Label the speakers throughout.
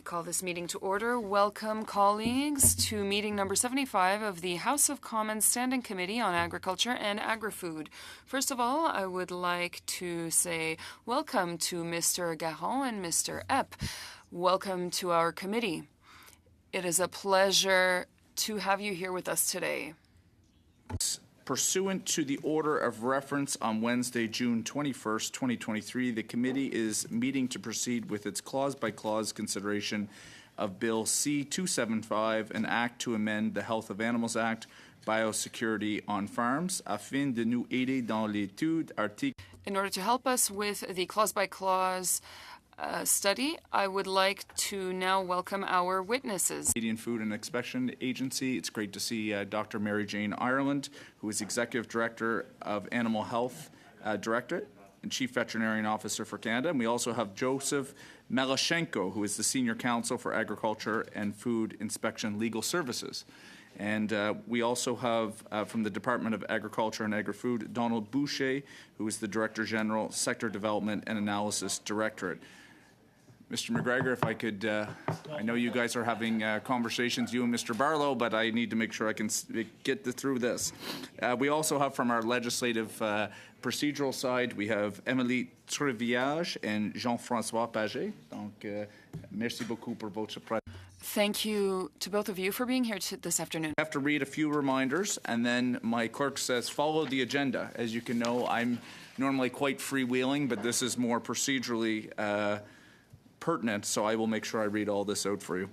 Speaker 1: Call this meeting to order. Welcome, colleagues, to meeting number 75 of the House of Commons Standing Committee on Agriculture and Agri-Food. First of all, I would like to say welcome to Mr. Garon and Mr. Epp. Welcome to our committee. It is a pleasure to have you here with us today.
Speaker 2: Pursuant to the order of reference on Wednesday, June 21st, 2023, the committee is meeting to proceed with its clause-by-clause consideration of Bill C-275, an act to amend the Health of Animals Act, Biosecurity on Farms, afin de nous aider dans l'étude article.
Speaker 1: In order to help us with the clause-by-clause study, I would like to now welcome our witnesses.
Speaker 2: Canadian Food and Inspection Agency. It's great to see Dr. Mary Jane Ireland, who is Executive Director of Animal Health Directorate and Chief Veterinarian Officer for Canada. And we also have Joseph Maloshenko, who is the Senior Counsel for Agriculture and Food Inspection Legal Services. And we also have from the Department of Agriculture and Agri-Food, Donald Boucher, who is the Director General, Sector Development and Analysis Directorate. Mr. McGregor, if I could, I know you guys are having conversations, you and Mr. Barlow, but I need to make sure I can get through this. We also have from our legislative procedural side, we have Émilie Trevillage and Jean-François Paget. Donc, merci beaucoup pour votre présence.
Speaker 1: Thank you to both of you for being here this afternoon.
Speaker 2: I have to read a few reminders, and then my clerk says follow the agenda. As you can know, I'm normally quite freewheeling, but this is more procedurally pertinent, so I will make sure I read all this out for you.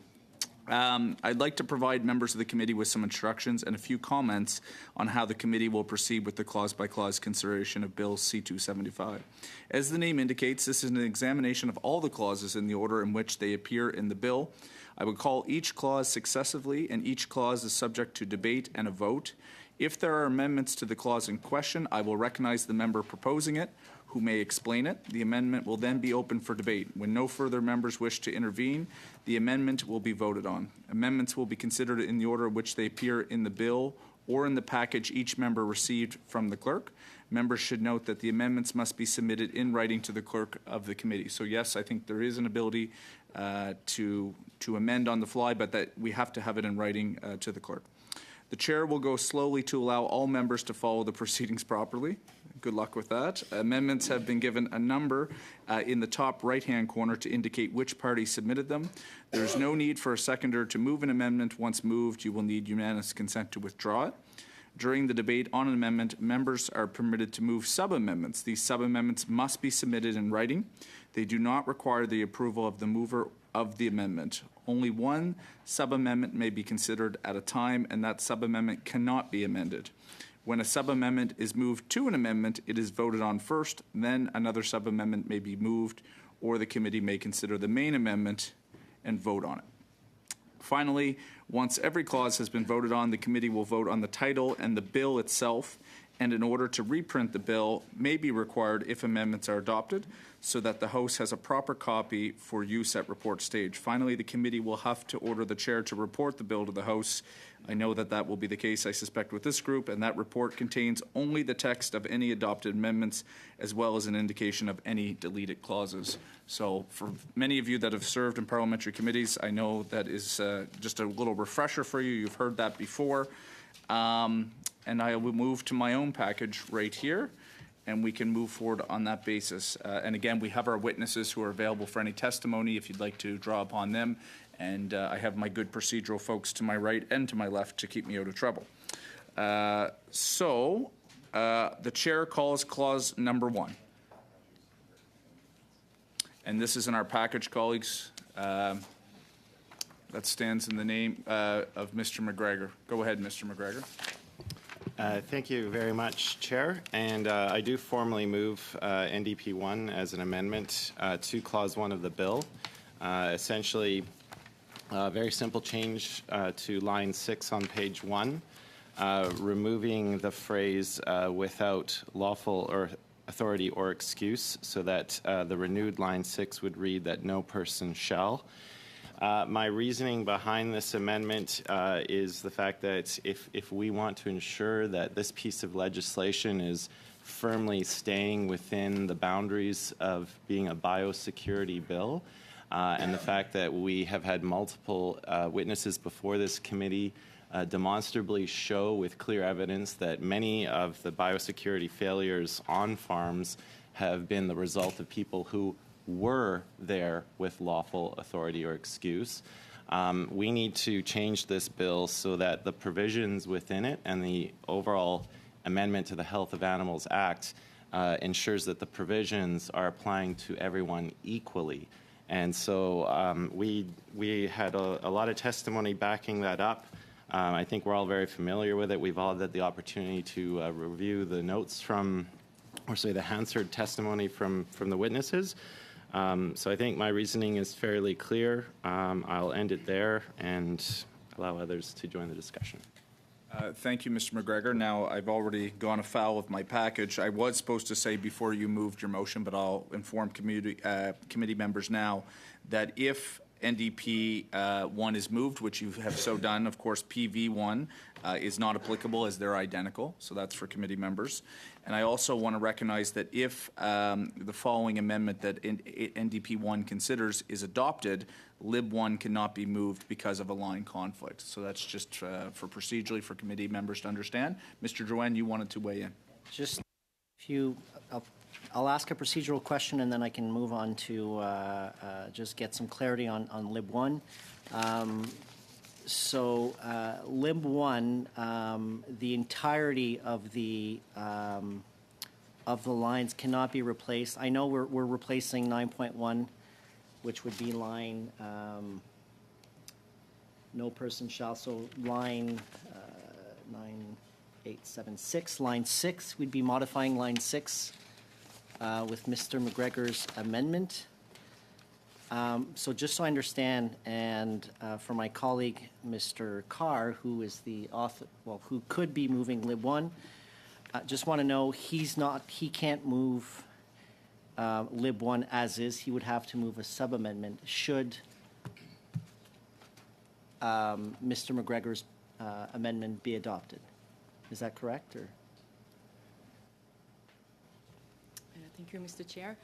Speaker 2: I'd like to provide members of the committee with some instructions and a few comments on how the committee will proceed with the clause-by-clause consideration of Bill C-275. As the name indicates, this is an examination of all the clauses in the order in which they appear in the bill. I will call each clause successively, and each clause is subject to debate and a vote. If there are amendments to the clause in question, I will recognize the member proposing it, who may explain it. The amendment will then be open for debate. When no further members wish to intervene, the amendment will be voted on. Amendments will be considered in the order in which they appear in the bill or in the package each member received from the clerk. Members should note that the amendments must be submitted in writing to the clerk of the committee. So yes, I think there is an ability to amend on the fly, but that we have to have it in writing to the clerk. The chair will go slowly to allow all members to follow the proceedings properly. Good luck with that. Amendments have been given a number in the top right-hand corner to indicate which party submitted them. There is no need for a seconder to move an amendment. Once moved, you will need unanimous consent to withdraw it. During the debate on an amendment, members are permitted to move sub-amendments. These sub-amendments must be submitted in writing. They do not require the approval of the mover of the amendment. Only one sub-amendment may be considered at a time, and that sub-amendment cannot be amended. When a sub-amendment is moved to an amendment, it is voted on first, then another sub-amendment may be moved, or the committee may consider the main amendment and vote on it. Finally, once every clause has been voted on, the committee will vote on the title and the bill itself, and in order to reprint the bill may be required if amendments are adopted, so that the House has a proper copy for use at report stage. Finally, the committee will have to order the chair to report the bill to the House. I know that that will be the case, I suspect, with this group, and that report contains only the text of any adopted amendments, as well as an indication of any deleted clauses. So for many of you that have served in parliamentary committees, I know that is just a little refresher for you. You've heard that before. And I will move to my own package right here, and we can move forward on that basis. And again, we have our witnesses who are available for any testimony if you'd like to draw upon them. And I have my good procedural folks to my right and to my left to keep me out of trouble. So the chair calls clause number 1. And this is in our package, colleagues. That stands in the name of Mr. McGregor. Go ahead, Mr. McGregor.
Speaker 3: Thank you very much, Chair. And I do formally move NDP 1 as an amendment to Clause 1 of the bill. Essentially, a very simple change to line 6 on page 1, removing the phrase without lawful or authority or excuse, so that the renewed line 6 would read that no person shall. My reasoning behind this amendment is the fact that if we want to ensure that this piece of legislation is firmly staying within the boundaries of being a biosecurity bill, and the fact that we have had multiple witnesses before this committee demonstrably show with clear evidence that many of the biosecurity failures on farms have been the result of people who were there with lawful authority or excuse. We need to change this bill so that the provisions within it and the overall amendment to the Health of Animals Act ensures that the provisions are applying to everyone equally. And so we had a lot of testimony backing that up. I think we're all very familiar with it. We've all had the opportunity to review the notes from, or say the Hansard testimony from the witnesses. So I think my reasoning is fairly clear. I'll end it there and allow others to join the discussion.
Speaker 2: Thank you, Mr. McGregor. Now, I've already gone afoul of my package. I was supposed to say before you moved your motion, but I'll inform committee members now that if NDP 1 is moved, which you have so done, of course, PV 1 is not applicable as they're identical, so that's for committee members. And I also want to recognize that if the following amendment that NDP 1 considers is adopted, Lib 1 cannot be moved because of a line conflict. So that's just for procedurally for committee members to understand. Mr. Drouin, you wanted to weigh in.
Speaker 4: Just if you, I'll ask a procedural question and then I can move on to just get some clarity on Lib 1. Lib 1, the entirety of the lines cannot be replaced. I know we're replacing 9.1, which would be line no person shall. So line 9876, line 6. We'd be modifying line 6 with Mr. McGregor's amendment. So just so I understand, and for my colleague, Mr. Carr, who is the author, well, who could be moving Lib 1, just want to know he can't move Lib 1 as is. He would have to move a sub-amendment should Mr. McGregor's amendment be adopted. Is that correct? Or?
Speaker 5: Thank you, Mr. Chair.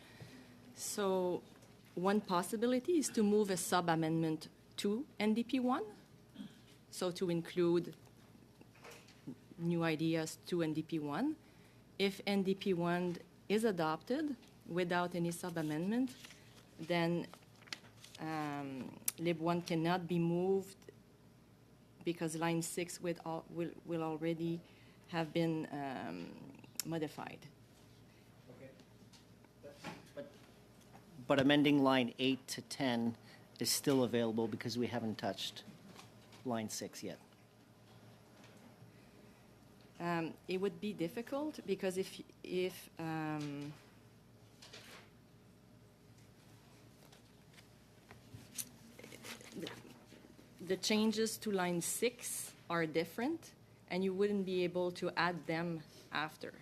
Speaker 5: So one possibility is to move a sub-amendment to NDP 1, so to include new ideas to NDP 1. If NDP 1 is adopted without any sub-amendment, then Lib 1 cannot be moved because line 6 will already have been modified.
Speaker 4: But amending line 8 to 10 is still available because we haven't touched line 6 yet.
Speaker 5: It would be difficult because if the changes to line 6 are different, and you wouldn't be able to add them after.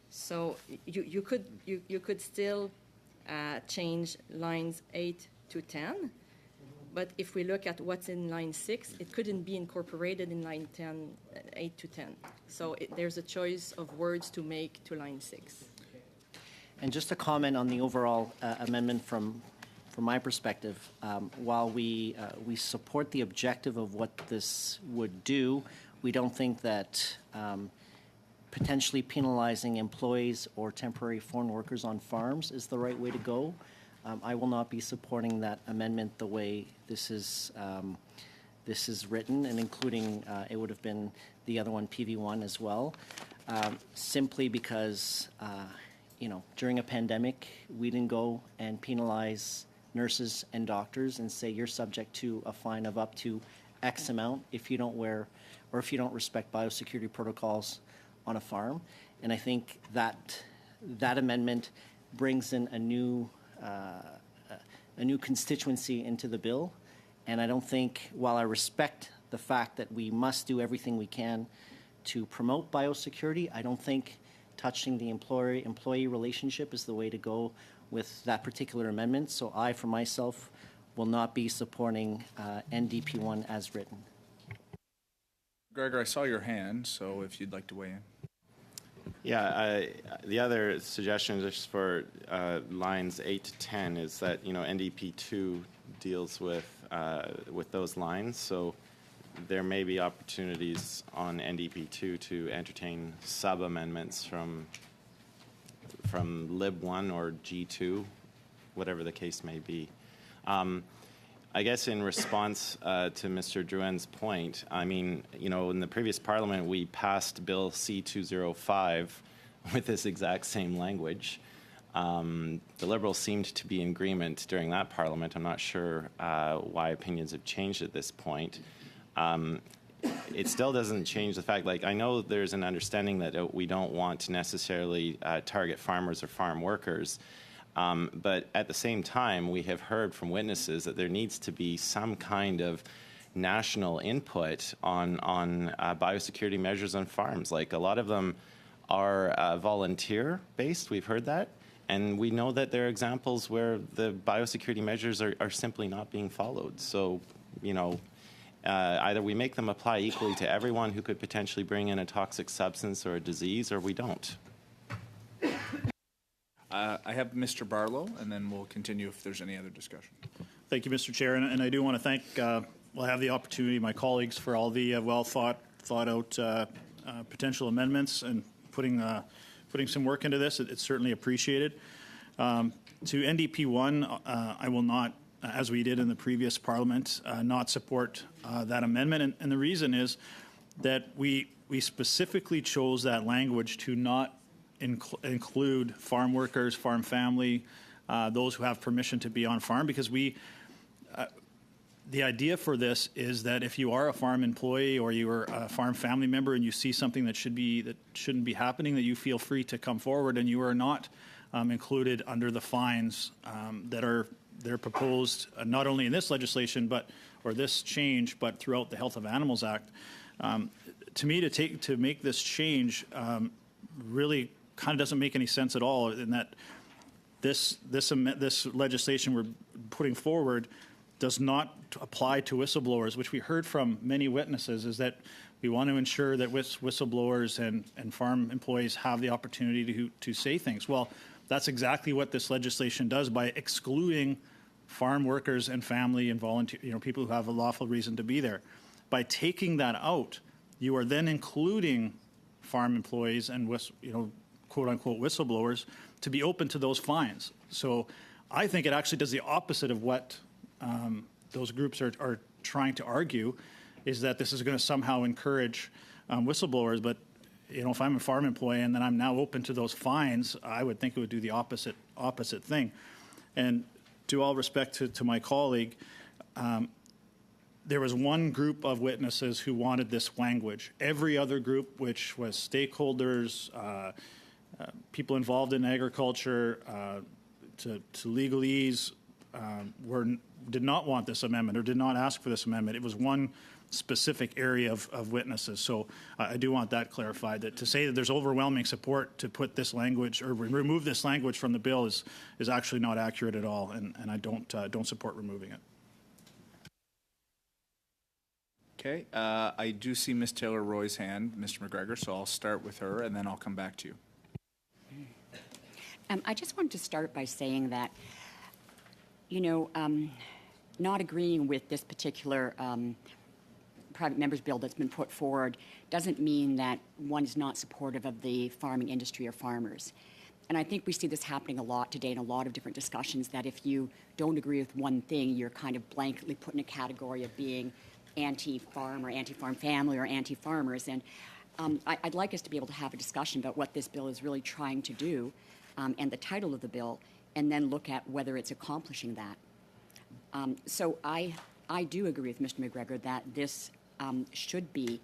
Speaker 5: So you could still change lines 8 to 10, but if we look at what's in line 6, it couldn't be incorporated in line 10, 8 to 10. So there's a choice of words to make to line 6.
Speaker 4: And just a comment on the overall amendment from my perspective, while we support the objective of what this would do, we don't think that potentially penalizing employees or temporary foreign workers on farms is the right way to go. I will not be supporting that amendment the way this is written, and including it would have been the other one, PV1 as well, simply because during a pandemic we didn't go and penalize nurses and doctors and say you're subject to a fine of up to X amount if you don't wear or if you don't respect biosecurity protocols on a farm. And I think that amendment brings in a new constituency into the bill. And I don't think, while I respect the fact that we must do everything we can to promote biosecurity, I don't think touching the employee relationship is the way to go with that particular amendment. So I, for myself, will not be supporting NDP 1 as written.
Speaker 2: Gregor, I saw your hand, so if you'd like to weigh in.
Speaker 3: Yeah, the other suggestion just for lines 8 to 10 is that, NDP 2 deals with those lines. So there may be opportunities on NDP 2 to entertain sub-amendments from Lib 1 or G2, whatever the case may be. I guess in response to Mr. Drouin's point, I mean, in the previous Parliament, we passed Bill C-205 with this exact same language. The Liberals seemed to be in agreement during that Parliament. I'm not sure why opinions have changed at this point. It still doesn't change the fact, I know there's an understanding that we don't want to necessarily target farmers or farm workers. But at the same time, we have heard from witnesses that there needs to be some kind of national input on biosecurity measures on farms. A lot of them are volunteer-based. We've heard that. And we know that there are examples where the biosecurity measures are simply not being followed. So, either we make them apply equally to everyone who could potentially bring in a toxic substance or a disease, or we don't.
Speaker 2: I have Mr. Barlow, and then we'll continue if there's any other discussion.
Speaker 6: Thank you, Mr. Chair, and I do want to thank, I have the opportunity, my colleagues, for all the well thought out potential amendments and putting some work into this. It's certainly appreciated. To NDP 1, I will not, as we did in the previous Parliament, not support that amendment, and the reason is that we specifically chose that language to not include farm workers, farm family, those who have permission to be on farm, because the idea for this is that if you are a farm employee or you are a farm family member and you see something that shouldn't be happening, that you feel free to come forward, and you are not included under the fines they're proposed not only in this legislation or this change, but throughout the Health of Animals Act. To me, to make this change really kind of doesn't make any sense at all, in that this legislation we're putting forward does not apply to whistleblowers, which we heard from many witnesses, is that we want to ensure that whistleblowers and farm employees have the opportunity to say things. Well, that's exactly what this legislation does by excluding farm workers and family and volunteer, people who have a lawful reason to be there. By taking that out, you are then including farm employees and quote-unquote whistleblowers to be open to those fines. So I think it actually does the opposite of what those groups are trying to argue, is that this is going to somehow encourage whistleblowers. But if I'm a farm employee and then I'm now open to those fines, I would think it would do the opposite thing. And due all respect to my colleague, there was one group of witnesses who wanted this language. Every other group, which was stakeholders, people involved in agriculture, to legalese, did not want this amendment or did not ask for this amendment. It was one specific area of witnesses. So I do want that clarified, that to say that there's overwhelming support to put this language or remove this language from the bill is actually not accurate at all, and I don't support removing it.
Speaker 2: Okay, I do see Ms. Taylor-Roy's hand, Mr. McGregor, so I'll start with her, and then I'll come back to you.
Speaker 7: I just wanted to start by saying that, not agreeing with this particular private member's bill that's been put forward doesn't mean that one is not supportive of the farming industry or farmers. And I think we see this happening a lot today in a lot of different discussions, that if you don't agree with one thing, you're kind of blanketly put in a category of being anti-farm or anti-farm family or anti-farmers. And I'd like us to be able to have a discussion about what this bill is really trying to do, and the title of the bill, and then look at whether it's accomplishing that. So I do agree with Mr. McGregor that this should be,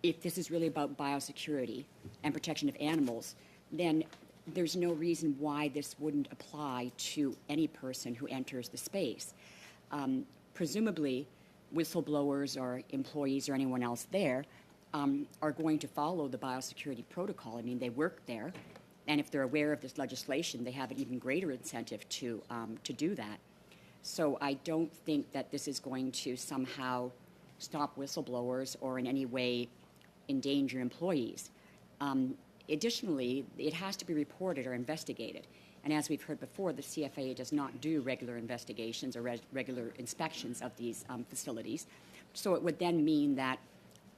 Speaker 7: if this is really about biosecurity and protection of animals, then there's no reason why this wouldn't apply to any person who enters the space. Presumably, whistleblowers or employees or anyone else there are going to follow the biosecurity protocol. I mean, they work there, and if they're aware of this legislation, they have an even greater incentive to do that. So I don't think that this is going to somehow stop whistleblowers or in any way endanger employees. Additionally, it has to be reported or investigated. And as we've heard before, the CFA does not do regular investigations or regular inspections of these facilities. So it would then mean that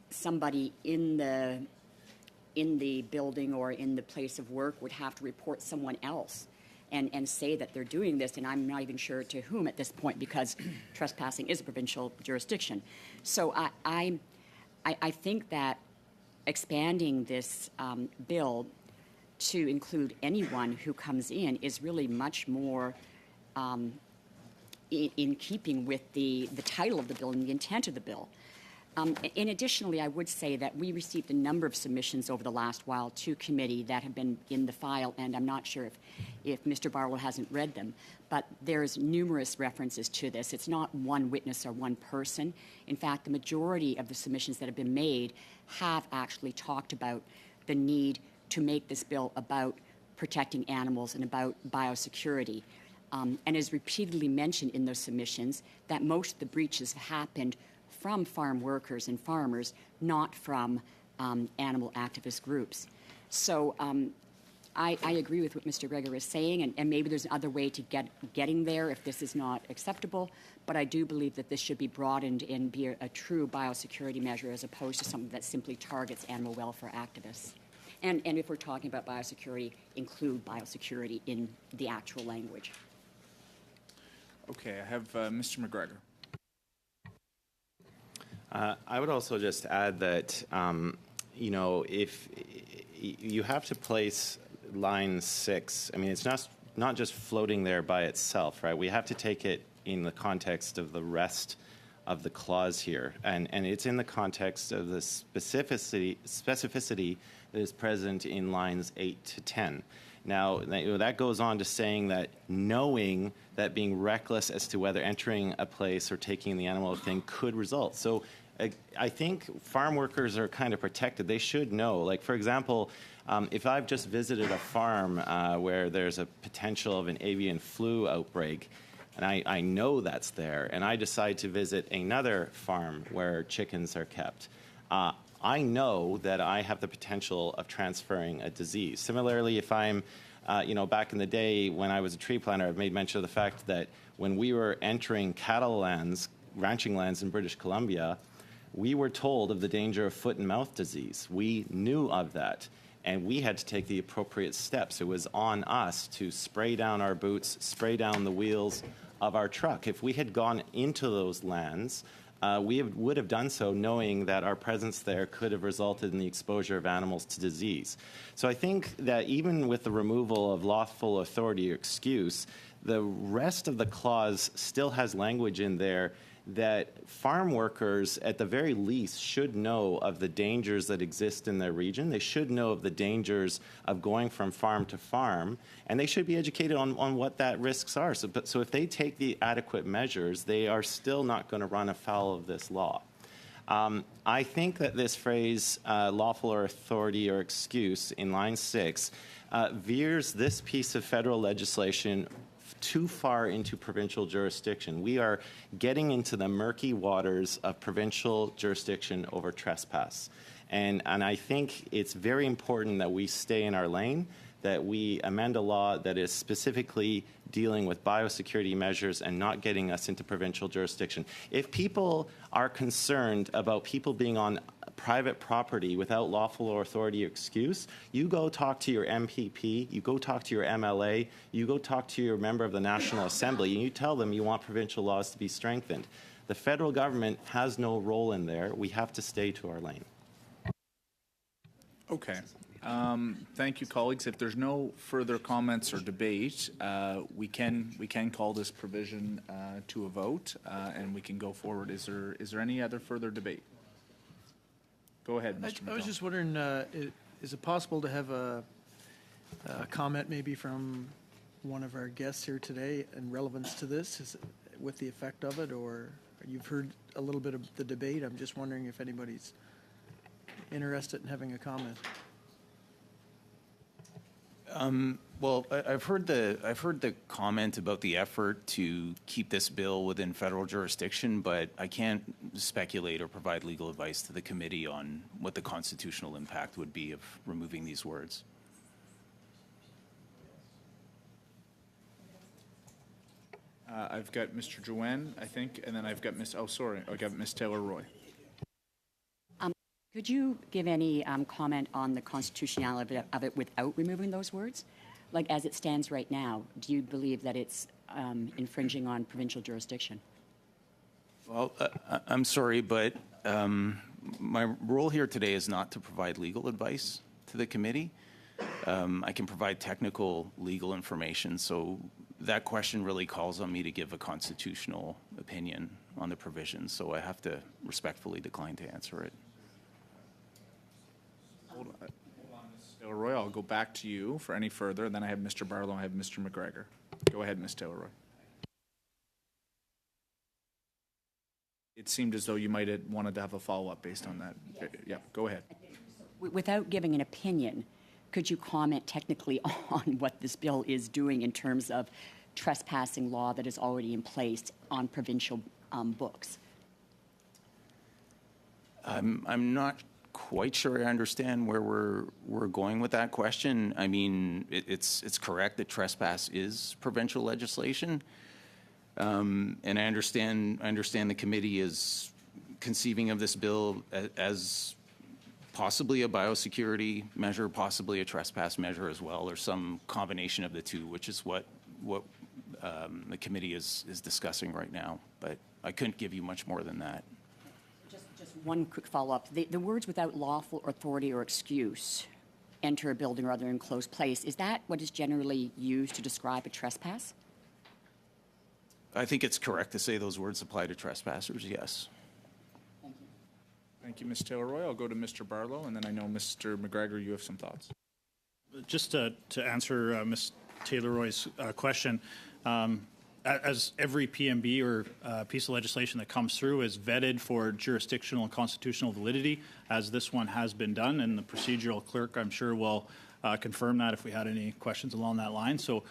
Speaker 7: somebody in the building or in the place of work would have to report someone else and say that they're doing this, and I'm not even sure to whom at this point, because trespassing is a provincial jurisdiction. So I think that expanding this bill to include anyone who comes in is really much more in keeping with the title of the bill and the intent of the bill. And additionally, I would say that we received a number of submissions over the last while to committee that have been in the file, and I'm not sure if Mr. Barwell hasn't read them, but there's numerous references to this. It's not one witness or one person. In fact, the majority of the submissions that have been made have actually talked about the need to make this bill about protecting animals and about biosecurity. And as repeatedly mentioned in those submissions, that most of the breaches have happened from farm workers and farmers, not from animal activist groups. So I agree with what Mr. Greger is saying, and maybe there's another way to getting there if this is not acceptable, but I do believe that this should be broadened and be a true biosecurity measure as opposed to something that simply targets animal welfare activists. And if we're talking about biosecurity, include biosecurity in the actual language.
Speaker 2: Okay, I have Mr. McGregor.
Speaker 3: I would also just add that, if you have to place line 6, I mean, it's not just floating there by itself, right? We have to take it in the context of the rest of the clause here, and it's in the context of the specificity that is present in lines 8 to 10. Now, that goes on to saying that knowing that being reckless as to whether entering a place or taking the animal thing could result. So I think farm workers are kind of protected. They should know. Like, for example, if I've just visited a farm where there's a potential of an avian flu outbreak, and I know that's there, and I decide to visit another farm where chickens are kept, I know that I have the potential of transferring a disease. Similarly, if I'm, back in the day when I was a tree planter, I've made mention of the fact that when we were entering cattle lands, ranching lands in British Columbia, we were told of the danger of foot and mouth disease. We knew of that, and we had to take the appropriate steps. It was on us to spray down our boots, spray down the wheels of our truck. If we had gone into those lands, we would have done so knowing that our presence there could have resulted in the exposure of animals to disease. So I think that even with the removal of lawful authority or excuse, the rest of the clause still has language in there that farm workers, at the very least, should know of the dangers that exist in their region. They should know of the dangers of going from farm to farm, and they should be educated on what that risks are. So if they take the adequate measures, they are still not going to run afoul of this law. I think that this phrase, lawful or authority or excuse, in line 6, veers this piece of federal legislation too far into provincial jurisdiction. We are getting into the murky waters of provincial jurisdiction over trespass. And I think it's very important that we stay in our lane, that we amend a law that is specifically dealing with biosecurity measures and not getting us into provincial jurisdiction. If people are concerned about people being on private property without lawful or authority or excuse, you go talk to your MPP, you go talk to your MLA, you go talk to your member of the National Assembly, and you tell them you want provincial laws to be strengthened. The federal government has no role in there. We have to stay to our lane.
Speaker 2: Okay. Thank you, colleagues. If there's no further comments or debate, we can call this provision to a vote, and we can go forward. Is there any other further debate? Go ahead, Mr.
Speaker 8: I was just wondering, is it possible to have a comment maybe from one of our guests here today in relevance to this, with the effect of it, or you've heard a little bit of the debate? I'm just wondering if anybody's interested in having a comment.
Speaker 9: Well, I've heard the comment about the effort to keep this bill within federal jurisdiction, but I can't speculate or provide legal advice to the committee on what the constitutional impact would be of removing these words.
Speaker 2: I've got Mr. Joanne, I think, and then I've got Miss. Oh, sorry, I got Miss Taylor Roy.
Speaker 7: Could you give any comment on the constitutionality of it without removing those words? Like as it stands right now, do you believe that it's infringing on provincial jurisdiction?
Speaker 9: Well, I'm sorry, but my role here today is not to provide legal advice to the committee. I can provide technical legal information, so that question really calls on me to give a constitutional opinion on the provisions, so I have to respectfully decline to answer it.
Speaker 2: Hold on, Ms. Taylor Roy. I'll go back to you for any further. Then I have Mr. Barlow. I have Mr. McGregor. Go ahead, Ms. Taylor Roy. It seemed as though you might have wanted to have a follow-up based on that. Yeah, go ahead.
Speaker 7: Without giving an opinion, could you comment technically on what this bill is doing in terms of trespassing law that is already in place on provincial books?
Speaker 9: I'm not quite sure I understand where we're going with that question. I mean, it's correct that trespass is provincial legislation, and I understand the committee is conceiving of this bill as possibly a biosecurity measure, possibly a trespass measure as well, or some combination of the two, which is what the committee is discussing right now. But I couldn't give you much more than that.
Speaker 7: Just one quick follow-up. The words without lawful authority or excuse enter a building or other enclosed place, is that what is generally used to describe a trespass?
Speaker 9: I think it's correct to say those words apply to trespassers, yes.
Speaker 7: Thank you.
Speaker 2: Thank you, Ms. Taylor Roy. I'll go to Mr. Barlow, and then I know, Mr. McGregor, you have some thoughts.
Speaker 6: Just to answer Ms. Taylor Roy's question, as every PMB or piece of legislation that comes through is vetted for jurisdictional and constitutional validity, as this one has been done, and the procedural clerk, I'm sure, will confirm that if we had any questions along that line. So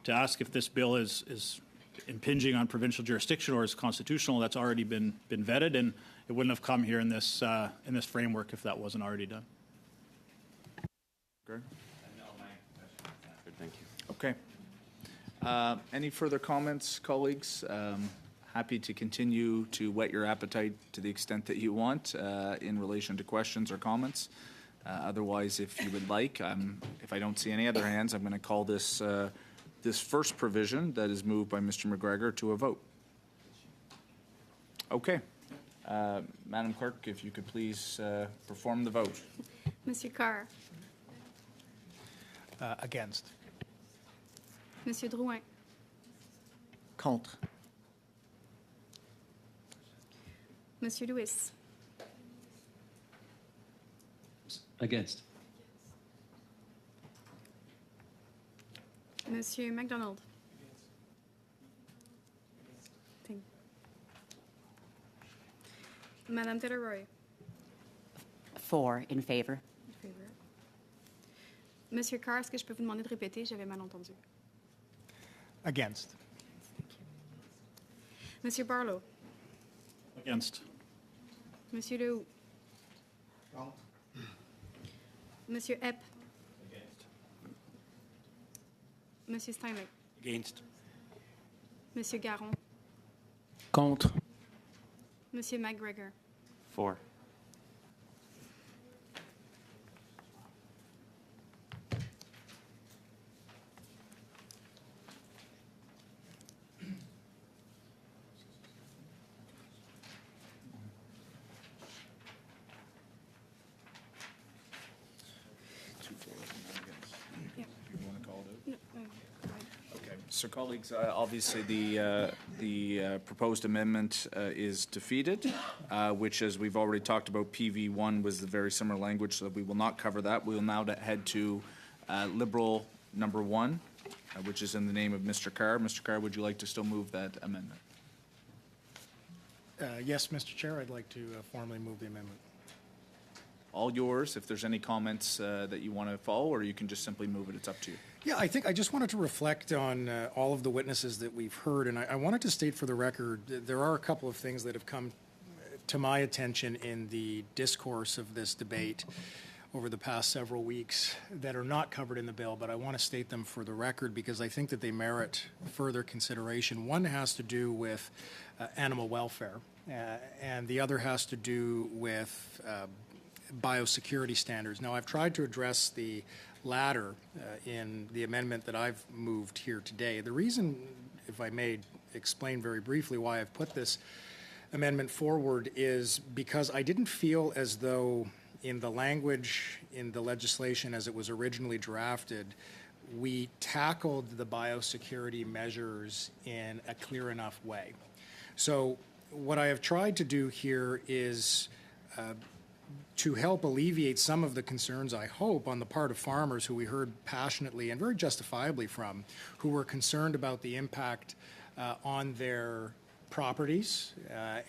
Speaker 6: to ask if this bill is impinging on provincial jurisdiction or is constitutional, that's already been vetted, and it wouldn't have come here in this framework if that wasn't already done.
Speaker 2: Okay.
Speaker 3: Thank you.
Speaker 2: Okay. Any further comments, colleagues? Happy to continue to whet your appetite to the extent that you want in relation to questions or comments. Otherwise, if you would like, if I don't see any other hands, I'm going to call this this first provision that is moved by Mr. McGregor to a vote. Okay. Madam Clerk, if you could please perform the vote.
Speaker 10: Monsieur Carr.
Speaker 8: Against.
Speaker 10: Monsieur Drouin.
Speaker 4: Contre.
Speaker 10: Monsieur Lewis.
Speaker 11: Against.
Speaker 10: Monsieur MacDonald. Thank you. Madame Taylor Roy.
Speaker 7: 4 in favor.
Speaker 10: In favor. Monsieur Carr, est-ce que je peux vous demander de répéter? J'avais mal entendu.
Speaker 8: Against.
Speaker 10: Thank you. Monsieur Barlow.
Speaker 6: Against.
Speaker 10: Monsieur Lehoux. Monsieur Epp.
Speaker 11: Against.
Speaker 10: Monsieur Steinle.
Speaker 11: Against.
Speaker 10: Monsieur Garon.
Speaker 11: Contre.
Speaker 10: Monsieur McGregor.
Speaker 9: 4.
Speaker 2: So, colleagues, obviously the proposed amendment is defeated, which, as we've already talked about, PV1 was the very similar language, so we will not cover that. We will now head to Liberal number 1, which is in the name of Mr. Carr. Mr. Carr, would you like to still move that amendment?
Speaker 12: Yes, Mr. Chair, I'd like to formally move the amendment.
Speaker 2: all yours. If there's any comments that you want to follow, or you can just simply move it. It's up to you.
Speaker 12: Yeah, I think I just wanted to reflect on all of the witnesses that we've heard, and I wanted to state for the record that there are a couple of things that have come to my attention in the discourse of this debate over the past several weeks that are not covered in the bill, but I want to state them for the record because I think that they merit further consideration. One has to do with animal welfare, and the other has to do with biosecurity standards. Now, I've tried to address the latter in the amendment that I've moved here today. The reason, if I may explain very briefly why I've put this amendment forward, is because I didn't feel as though in the language in the legislation as it was originally drafted, we tackled the biosecurity measures in a clear enough way. So what I have tried to do here is to help alleviate some of the concerns, I hope, on the part of farmers who we heard passionately and very justifiably from, who were concerned about the impact on their properties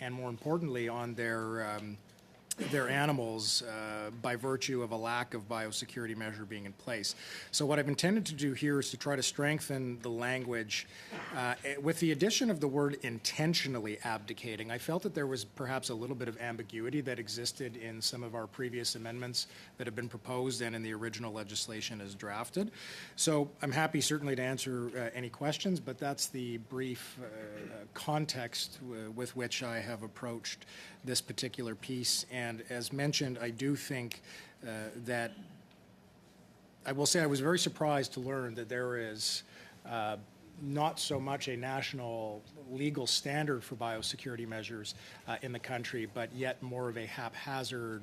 Speaker 12: and, more importantly, on their animals by virtue of a lack of biosecurity measure being in place. So what I've intended to do here is to try to strengthen the language with the addition of the word intentionally abdicating. I felt that there was perhaps a little bit of ambiguity that existed in some of our previous amendments that have been proposed and in the original legislation as drafted. So I'm happy certainly to answer any questions, but that's the brief context with which I have approached this particular piece. And as mentioned, I do think that I will say I was very surprised to learn that there is not so much a national legal standard for biosecurity measures in the country, but yet more of a haphazard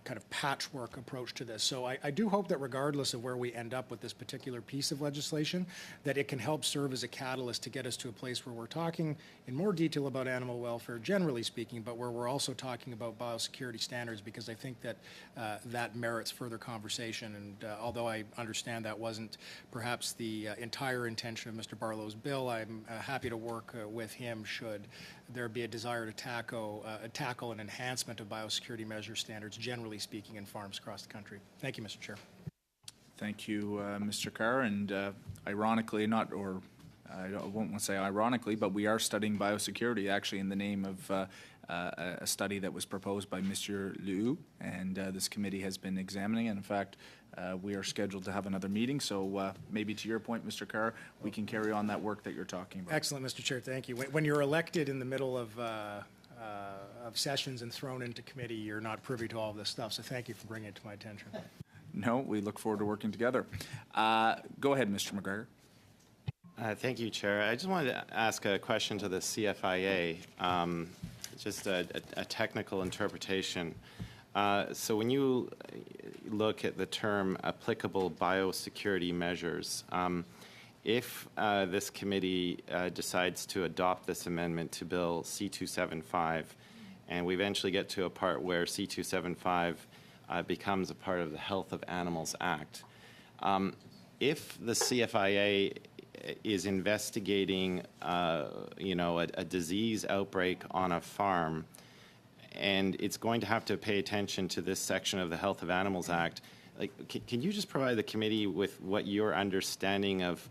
Speaker 12: kind of patchwork approach to this. So I do hope that regardless of where we end up with this particular piece of legislation, that it can help serve as a catalyst to get us to a place where we're talking in more detail about animal welfare, generally speaking, but where we're also talking about biosecurity standards, because I think that that merits further conversation. And although I understand that wasn't perhaps the entire intention of Mr. Barlow's bill, I'm happy to work with him should there be a desire to tackle an enhancement of biosecurity measure standards, generally speaking, in farms across the country. Thank you, Mr. Chair.
Speaker 2: Thank you, Mr. Carr. And ironically, I won't want to say ironically, but we are studying biosecurity actually in the name of a study that was proposed by Mr. Liu, and this committee has been examining it. In fact, we are scheduled to have another meeting, so maybe to your point, Mr. Carr, we can carry on that work that you're talking about.
Speaker 12: Excellent, Mr. Chair. Thank you. When you're elected in the middle of sessions and thrown into committee, you're not privy to all of this stuff, so thank you for bringing it to my attention.
Speaker 2: No, we look forward to working together. Go ahead, Mr. McGregor.
Speaker 3: Thank you, Chair. I just wanted to ask a question to the CFIA, just a technical interpretation. So when you look at the term applicable biosecurity measures, if this committee decides to adopt this amendment to Bill C-275, and we eventually get to a part where C-275 becomes a part of the Health of Animals Act, if the CFIA is investigating, a disease outbreak on a farm, and it's going to have to pay attention to this section of the Health of Animals Act, can you just provide the committee with what your understanding of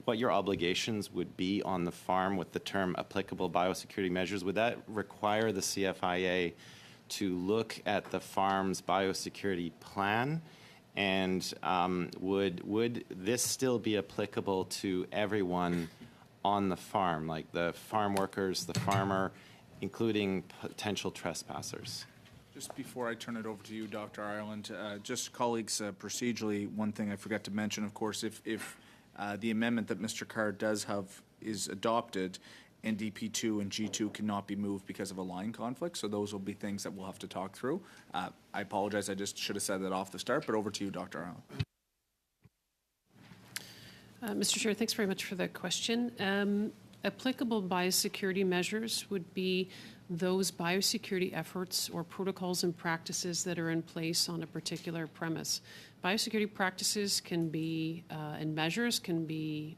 Speaker 3: what your obligations would be on the farm with the term applicable biosecurity measures? Would that require the CFIA to look at the farm's biosecurity plan? And would this still be applicable to everyone on the farm, like the farm workers, the farmer, including potential trespassers?
Speaker 2: Just before I turn it over to you, Dr. Ireland, just colleagues, procedurally, one thing I forgot to mention, of course, if the amendment that Mr. Carr does have is adopted, NDP2 and G2 cannot be moved because of a line conflict, so those will be things that we'll have to talk through. I apologize, I just should have said that off the start, but over to you, Dr. Ireland.
Speaker 13: Mr. Chair, thanks very much for the question. Applicable biosecurity measures would be those biosecurity efforts or protocols and practices that are in place on a particular premise. Biosecurity practices can be, and measures can be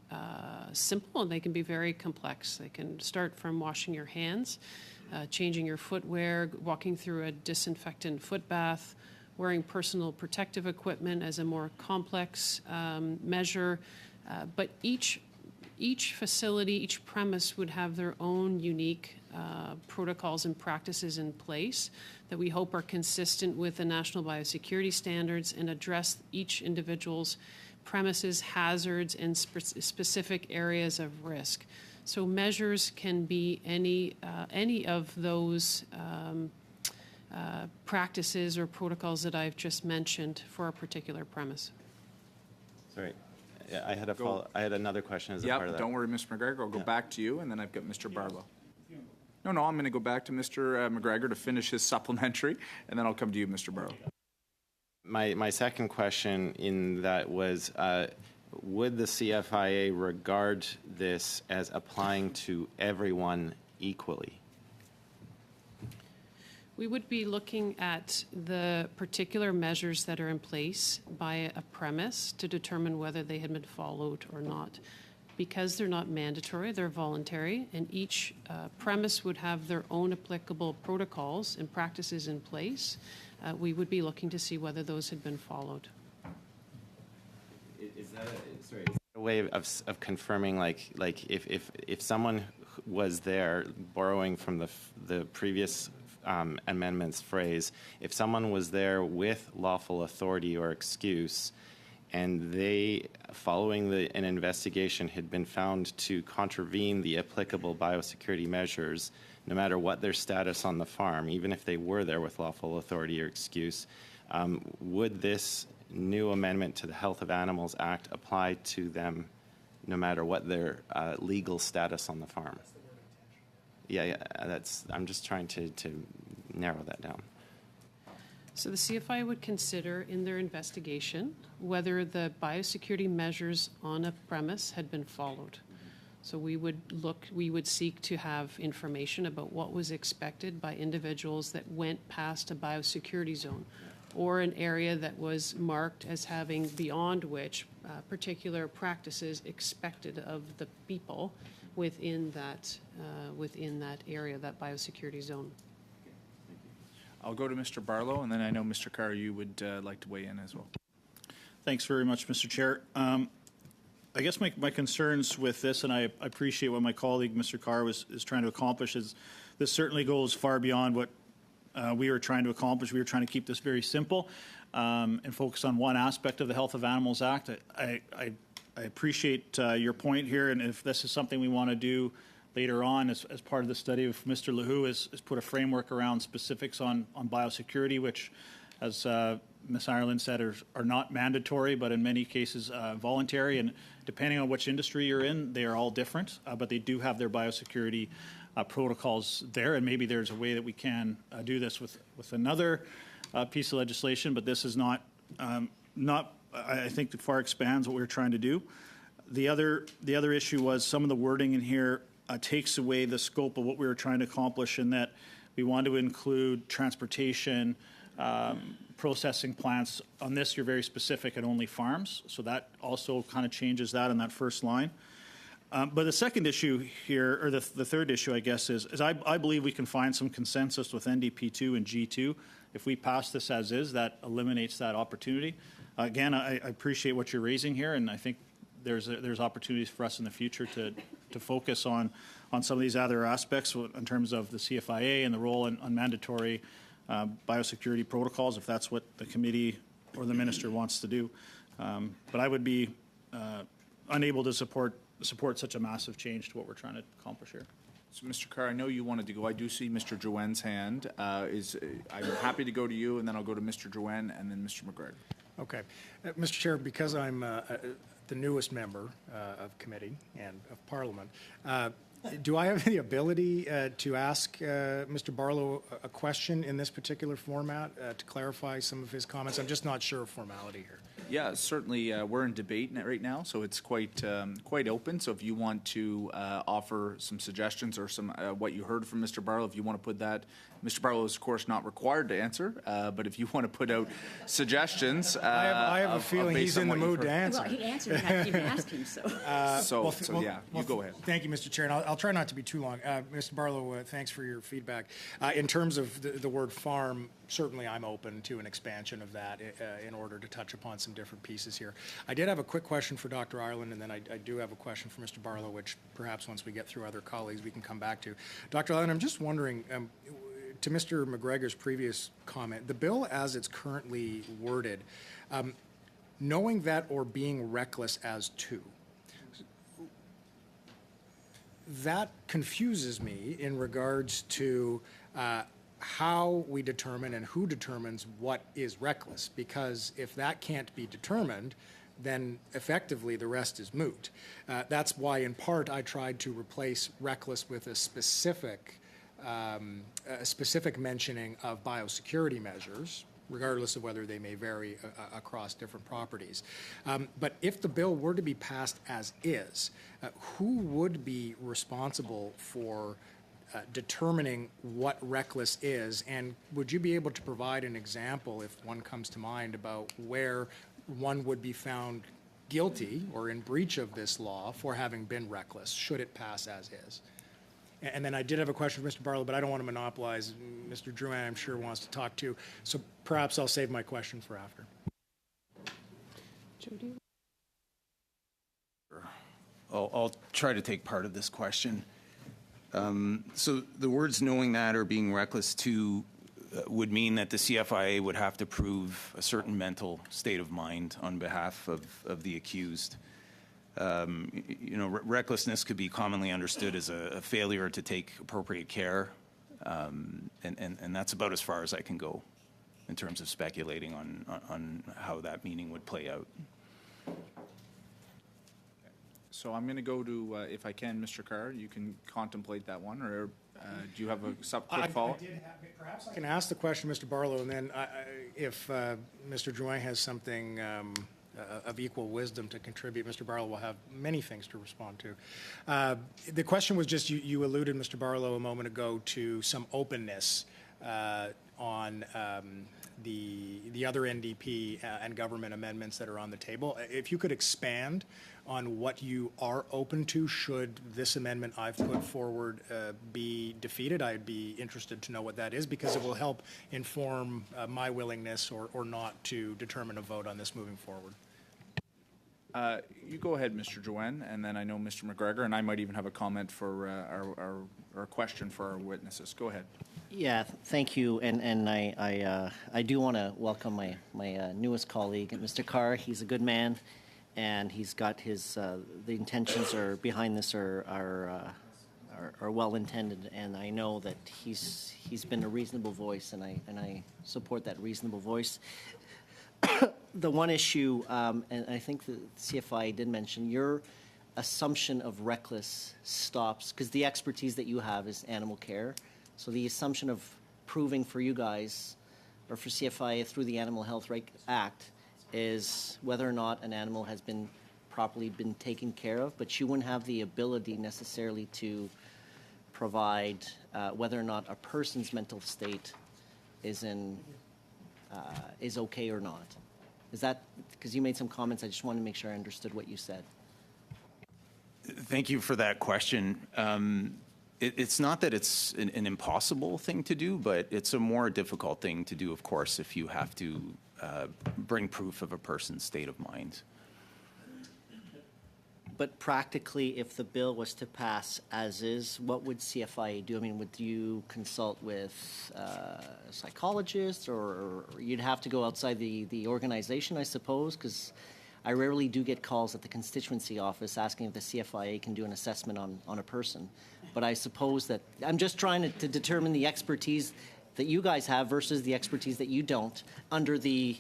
Speaker 13: simple, and they can be very complex. They can start from washing your hands changing your footwear, walking through a disinfectant foot bath, wearing personal protective equipment as a more complex measure. But each facility, each premise would have their own unique protocols and practices in place that we hope are consistent with the national biosecurity standards and address each individual's premises, hazards, and specific areas of risk. So measures can be any of those practices or protocols that I've just mentioned for a particular premise.
Speaker 3: Sorry. Yeah, I had another question as a
Speaker 2: Yep,
Speaker 3: part of that.
Speaker 2: don't worry, Mr. McGregor. I'll go back to you, and then I've got Mr. Barlow. No, I'm going to go back to Mr. McGregor to finish his supplementary, and then I'll come to you, Mr. Barlow.
Speaker 3: My second question in that was, would the CFIA regard this as applying to everyone equally?
Speaker 13: We would be looking at the particular measures that are in place by a premise to determine whether they had been followed or not. Because they're not mandatory, they're voluntary, and each premise would have their own applicable protocols and practices in place. We would be looking to see whether those had been followed.
Speaker 3: Is that a way of confirming, like if someone was there, borrowing from the previous amendment's phrase, if someone was there with lawful authority or excuse, and they, following an investigation, had been found to contravene the applicable biosecurity measures, no matter what their status on the farm, even if they were there with lawful authority or excuse, would this new amendment to the Health of Animals Act apply to them no matter what their legal status on the farm? Yeah, I'm just trying to narrow that down.
Speaker 13: So the CFI would consider in their investigation whether the biosecurity measures on a premise had been followed. So we would seek to have information about what was expected by individuals that went past a biosecurity zone or an area that was marked as having beyond which particular practices expected of the people within that area, that biosecurity zone.
Speaker 2: I'll go to Mr. Barlow, and then I know, Mr. Carr, you would like to weigh in as well.
Speaker 6: Thanks very much, Mr. Chair. I guess my concerns with this, and I appreciate what my colleague, Mr. Carr, is trying to accomplish, is this certainly goes far beyond what we were trying to accomplish. We were trying to keep this very simple and focus on one aspect of the Health of Animals Act. I appreciate your point here, and if this is something we want to do later on as part of the study of Mr. LaHoo is put a framework around specifics on biosecurity, which, as Ms. Ireland said, are not mandatory, but in many cases voluntary. And depending on which industry you're in, they are all different, but they do have their biosecurity protocols there. And maybe there's a way that we can do this with another piece of legislation, but this is not, I think it far expands what we're trying to do. The other issue was some of the wording in here takes away the scope of what we were trying to accomplish, in that we want to include transportation, processing plants. On this, you're very specific at only farms, so that also kind of changes that in that first line. But the second issue here, or the third issue, I guess, is I believe we can find some consensus with NDP2 and G2. If we pass this as is, that eliminates that opportunity. Again, I appreciate what you're raising here, and I think there's opportunities for us in the future to focus on some of these other aspects in terms of the CFIA and the role on mandatory biosecurity protocols, if that's what the committee or the minister wants to do. But I would be unable to support such a massive change to what we're trying to accomplish here.
Speaker 2: So, Mr. Carr, I know you wanted to go. I do see Mr. Joanne's hand. I'm happy to go to you, and then I'll go to Mr. Joanne and then Mr. McGregor.
Speaker 12: Okay. Mr. Chair, because I'm the newest member of committee and of Parliament, do I have the ability to ask Mr. Barlow a question in this particular format to clarify some of his comments? I'm just not sure of formality here.
Speaker 2: Yeah, certainly. We're in debate right now, so it's quite open. So if you want to offer some suggestions or some what you heard from Mr. Barlow, if you want to put that, Mr. Barlow is of course not required to answer, but if you want to put out suggestions,
Speaker 12: I have a feeling he's in the mood to answer.
Speaker 7: Well, he answered, and I didn't even ask him, so.
Speaker 2: You go ahead.
Speaker 12: Thank you, Mr. Chair, and I'll try not to be too long. Mr. Barlow, thanks for your feedback. In terms of the word farm, certainly I'm open to an expansion of that in order to touch upon some different pieces here. I did have a quick question for Dr. Ireland, and then I do have a question for Mr. Barlow, which perhaps once we get through other colleagues we can come back to. Dr. Ireland, I'm just wondering, to Mr. McGregor's previous comment, the bill as it's currently worded, knowing that or being reckless as to, that confuses me in regards to how we determine and who determines what is reckless, because if that can't be determined, then effectively the rest is moot. That's why, in part, I tried to replace reckless with a specific mentioning of biosecurity measures, regardless of whether they may vary across different properties. But if the bill were to be passed as is, who would be responsible for determining what reckless is? And would you be able to provide an example, if one comes to mind, about where one would be found guilty or in breach of this law for having been reckless, should it pass as is? And then I did have a question for Mr. Barlow, but I don't want to monopolize. Mr. Drouin, I'm sure, wants to talk too. So perhaps I'll save my question for after.
Speaker 13: Jody?
Speaker 9: I'll try to take part of this question. So the words knowing that or being reckless to would mean that the CFIA would have to prove a certain mental state of mind on behalf of the accused. Recklessness could be commonly understood as a failure to take appropriate care, and that's about as far as I can go in terms of speculating on how that meaning would play out.
Speaker 2: So I'm going to go to, if I can, Mr. Carr, you can contemplate that one, or do you have a quick follow-up?
Speaker 12: Perhaps I can ask the question, Mr. Barlow, and then if Mr. Drouin has something of equal wisdom to contribute, Mr. Barlow will have many things to respond to. The question was just, you alluded, Mr. Barlow, a moment ago to some openness on the other NDP and government amendments that are on the table. If you could expand on what you are open to should this amendment I've put forward be defeated, I'd be interested to know what that is, because it will help inform my willingness or not to determine a vote on this moving forward.
Speaker 2: You go ahead, Mr. Drouin, and then I know Mr. McGregor, and I might even have a comment for our question for our witnesses. Go ahead.
Speaker 4: Yeah, thank you, and I do want to welcome my newest colleague, Mr. Carr. He's a good man, and he's got his the intentions are behind this are well intended, and I know that he's been a reasonable voice, and I support that reasonable voice. The one issue, and I think the CFI did mention, your assumption of reckless stops, because the expertise that you have is animal care. So the assumption of proving for you guys, or for CFI through the Animal Health Act, is whether or not an animal has been properly been taken care of, but you wouldn't have the ability necessarily to provide whether or not a person's mental state is okay or not. Is that, because you made some comments, I just wanted to make sure I understood what you said.
Speaker 9: Thank you for that question. It's not that it's an impossible thing to do, but it's a more difficult thing to do, of course, if you have to bring proof of a person's state of mind.
Speaker 4: But practically, if the bill was to pass as is, what would CFIA do? I mean, would you consult with psychologists, or you'd have to go outside the organization, I suppose? Because I rarely do get calls at the constituency office asking if the CFIA can do an assessment on a person. But I suppose that I'm just trying to determine the expertise that you guys have versus the expertise that you don't under the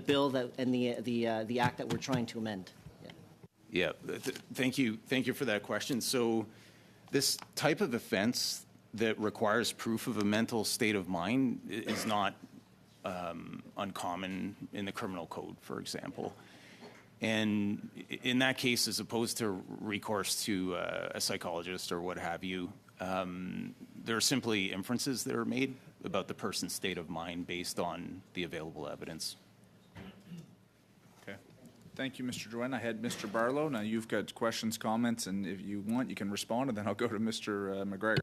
Speaker 4: bill that and the act that we're trying to amend.
Speaker 9: Yeah, thank you for that question. So this type of offense that requires proof of a mental state of mind is not uncommon in the criminal code, for example. And in that case, as opposed to recourse to a psychologist or what have you, there are simply inferences that are made about the person's state of mind based on the available evidence.
Speaker 2: Okay. Thank you, Mr. Drouin. I had Mr. Barlow. Now you've got questions, comments, and if you want, you can respond, and then I'll go to Mr. McGregor.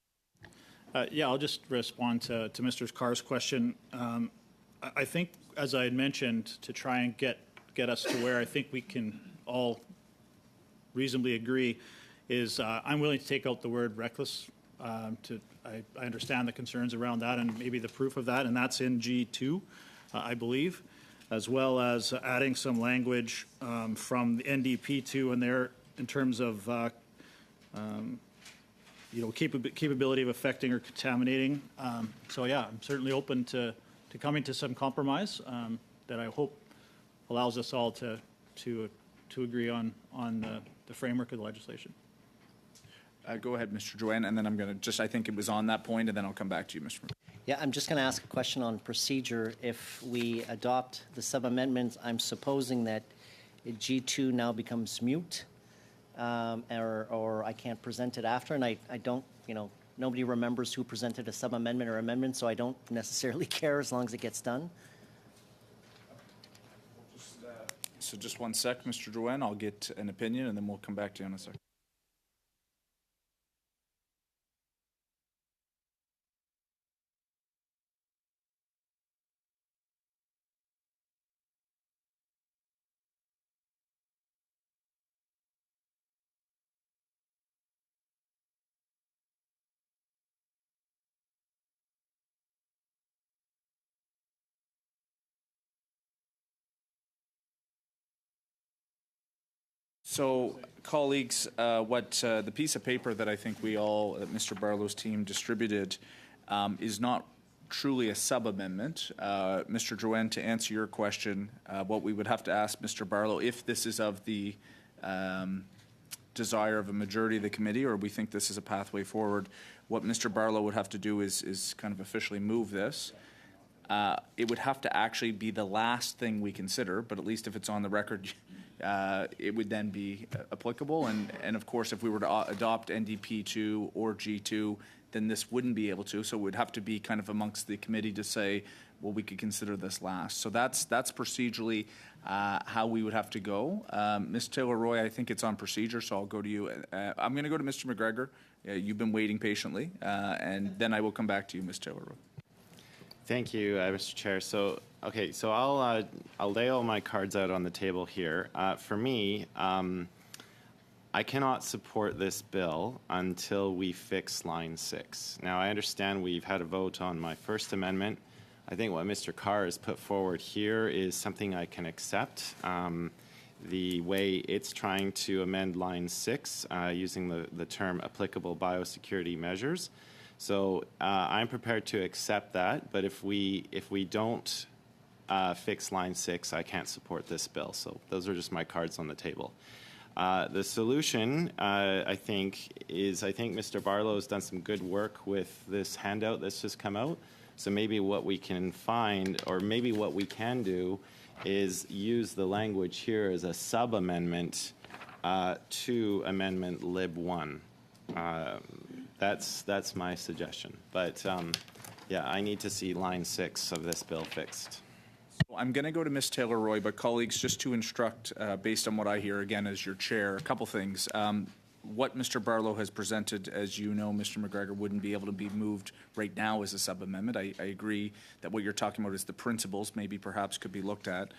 Speaker 6: Yeah, I'll just respond to Mr. Carr's question. I think, as I had mentioned, to try and get us to where I think we can all reasonably agree is I'm willing to take out the word reckless. I understand the concerns around that and maybe the proof of that, and that's in G2, I believe, as well as adding some language from the NDP2 in there in terms of capability of affecting or contaminating. So yeah, I'm certainly open to coming to some compromise that I hope allows us all to agree on the framework of the legislation.
Speaker 2: Go ahead, Mr. Drouin, and then I'm going to I think it was on that point, and then I'll come back to you, Mr. McGregor.
Speaker 4: Yeah, I'm just going to ask a question on procedure. If we adopt the sub-amendments, I'm supposing that G2 now becomes mute, or I can't present it after, and I don't, nobody remembers who presented a sub-amendment or amendment, so I don't necessarily care as long as it gets done.
Speaker 2: So just one sec, Mr. Drouin. I'll get an opinion, and then we'll come back to you in a second. So, colleagues, what the piece of paper that I think that Mr. Barlow's team distributed is not truly a sub-amendment. Mr. Drouin, to answer your question, what we would have to ask Mr. Barlow, if this is of the desire of a majority of the committee, or we think this is a pathway forward, what Mr. Barlow would have to do is kind of officially move this. It would have to actually be the last thing we consider, but at least if it's on the record, it would then be applicable. And of course, if we were to adopt NDP2 or G2, then this wouldn't be able to. So it would have to be kind of amongst the committee to say, well, we could consider this last. So that's procedurally how we would have to go. Ms. Taylor-Roy, I think it's on procedure, so I'll go to you. I'm going to go to Mr. McGregor. You've been waiting patiently, and then I will come back to you, Ms. Taylor-Roy.
Speaker 3: Thank you, Mr. Chair. So I'll lay all my cards out on the table here. For me, I cannot support this bill until we fix line 6. Now, I understand we've had a vote on my first amendment. I think what Mr. Carr has put forward here is something I can accept. The way it's trying to amend line 6 using the term applicable biosecurity measures. So I'm prepared to accept that, but if we don't fix line 6, I can't support this bill. So those are just my cards on the table. The solution, I think Mr. Barlow has done some good work with this handout that's just come out. So maybe what we can find, or maybe what we can do, is use the language here as a sub-amendment to Amendment Lib 1. That's my suggestion. But yeah, I need to see line 6 of this bill fixed.
Speaker 2: I'm going to go to Ms. Taylor-Roy, but colleagues, just to instruct, based on what I hear, again, as your chair, a couple things. What Mr. Barlow has presented, as you know, Mr. McGregor, wouldn't be able to be moved right now as a sub-amendment. I agree that what you're talking about is the principles, maybe perhaps could be looked at.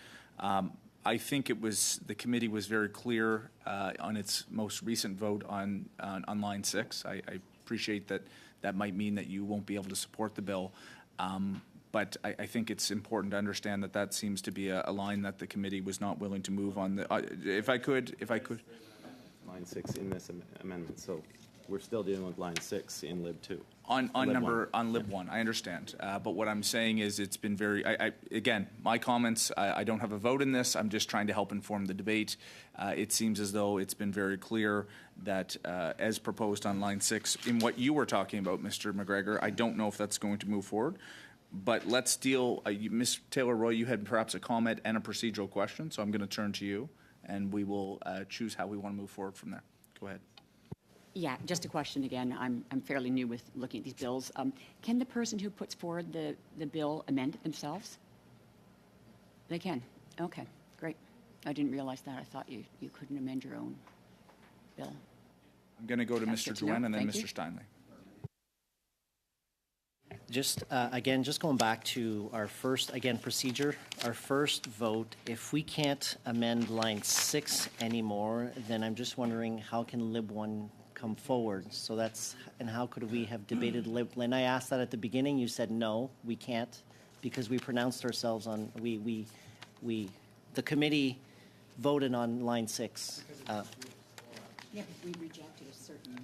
Speaker 2: I think the committee was very clear on its most recent vote on line 6. I appreciate that might mean that you won't be able to support the bill. But I think it's important to understand that seems to be a line that the committee was not willing to move on. If I could.
Speaker 3: Line 6 in this amendment, so we're still dealing with line 6 in Lib 2.
Speaker 2: On Lib 1, I understand. But what I'm saying is it's been very, again, my comments, I don't have a vote in this. I'm just trying to help inform the debate. It seems as though it's been very clear that as proposed on line 6, in what you were talking about, Mr. McGregor, I don't know if that's going to move forward. But let's deal, Ms. Taylor-Roy, you had perhaps a comment and a procedural question, so I'm going to turn to you, and we will choose how we want to move forward from there. Go ahead.
Speaker 7: Yeah, just a question again. I'm fairly new with looking at these bills. Can the person who puts forward the bill amend it themselves? They can. Okay, great. I didn't realize that. I thought you couldn't amend your own bill.
Speaker 2: I'm going to go to
Speaker 7: That's
Speaker 2: Mr.
Speaker 7: good to know.
Speaker 2: Duen and then
Speaker 7: Thank you.
Speaker 2: Mr. Steinley.
Speaker 4: Just, again, just going back to our first, again, procedure, our first vote, if we can't amend line 6 anymore, then I'm just wondering how can Lib 1 come forward? So that's, and how could we have debated Lib, and I asked that at the beginning, you said no, we can't, because we pronounced ourselves on, the committee voted on line 6.
Speaker 7: Yeah, but we rejected a certain...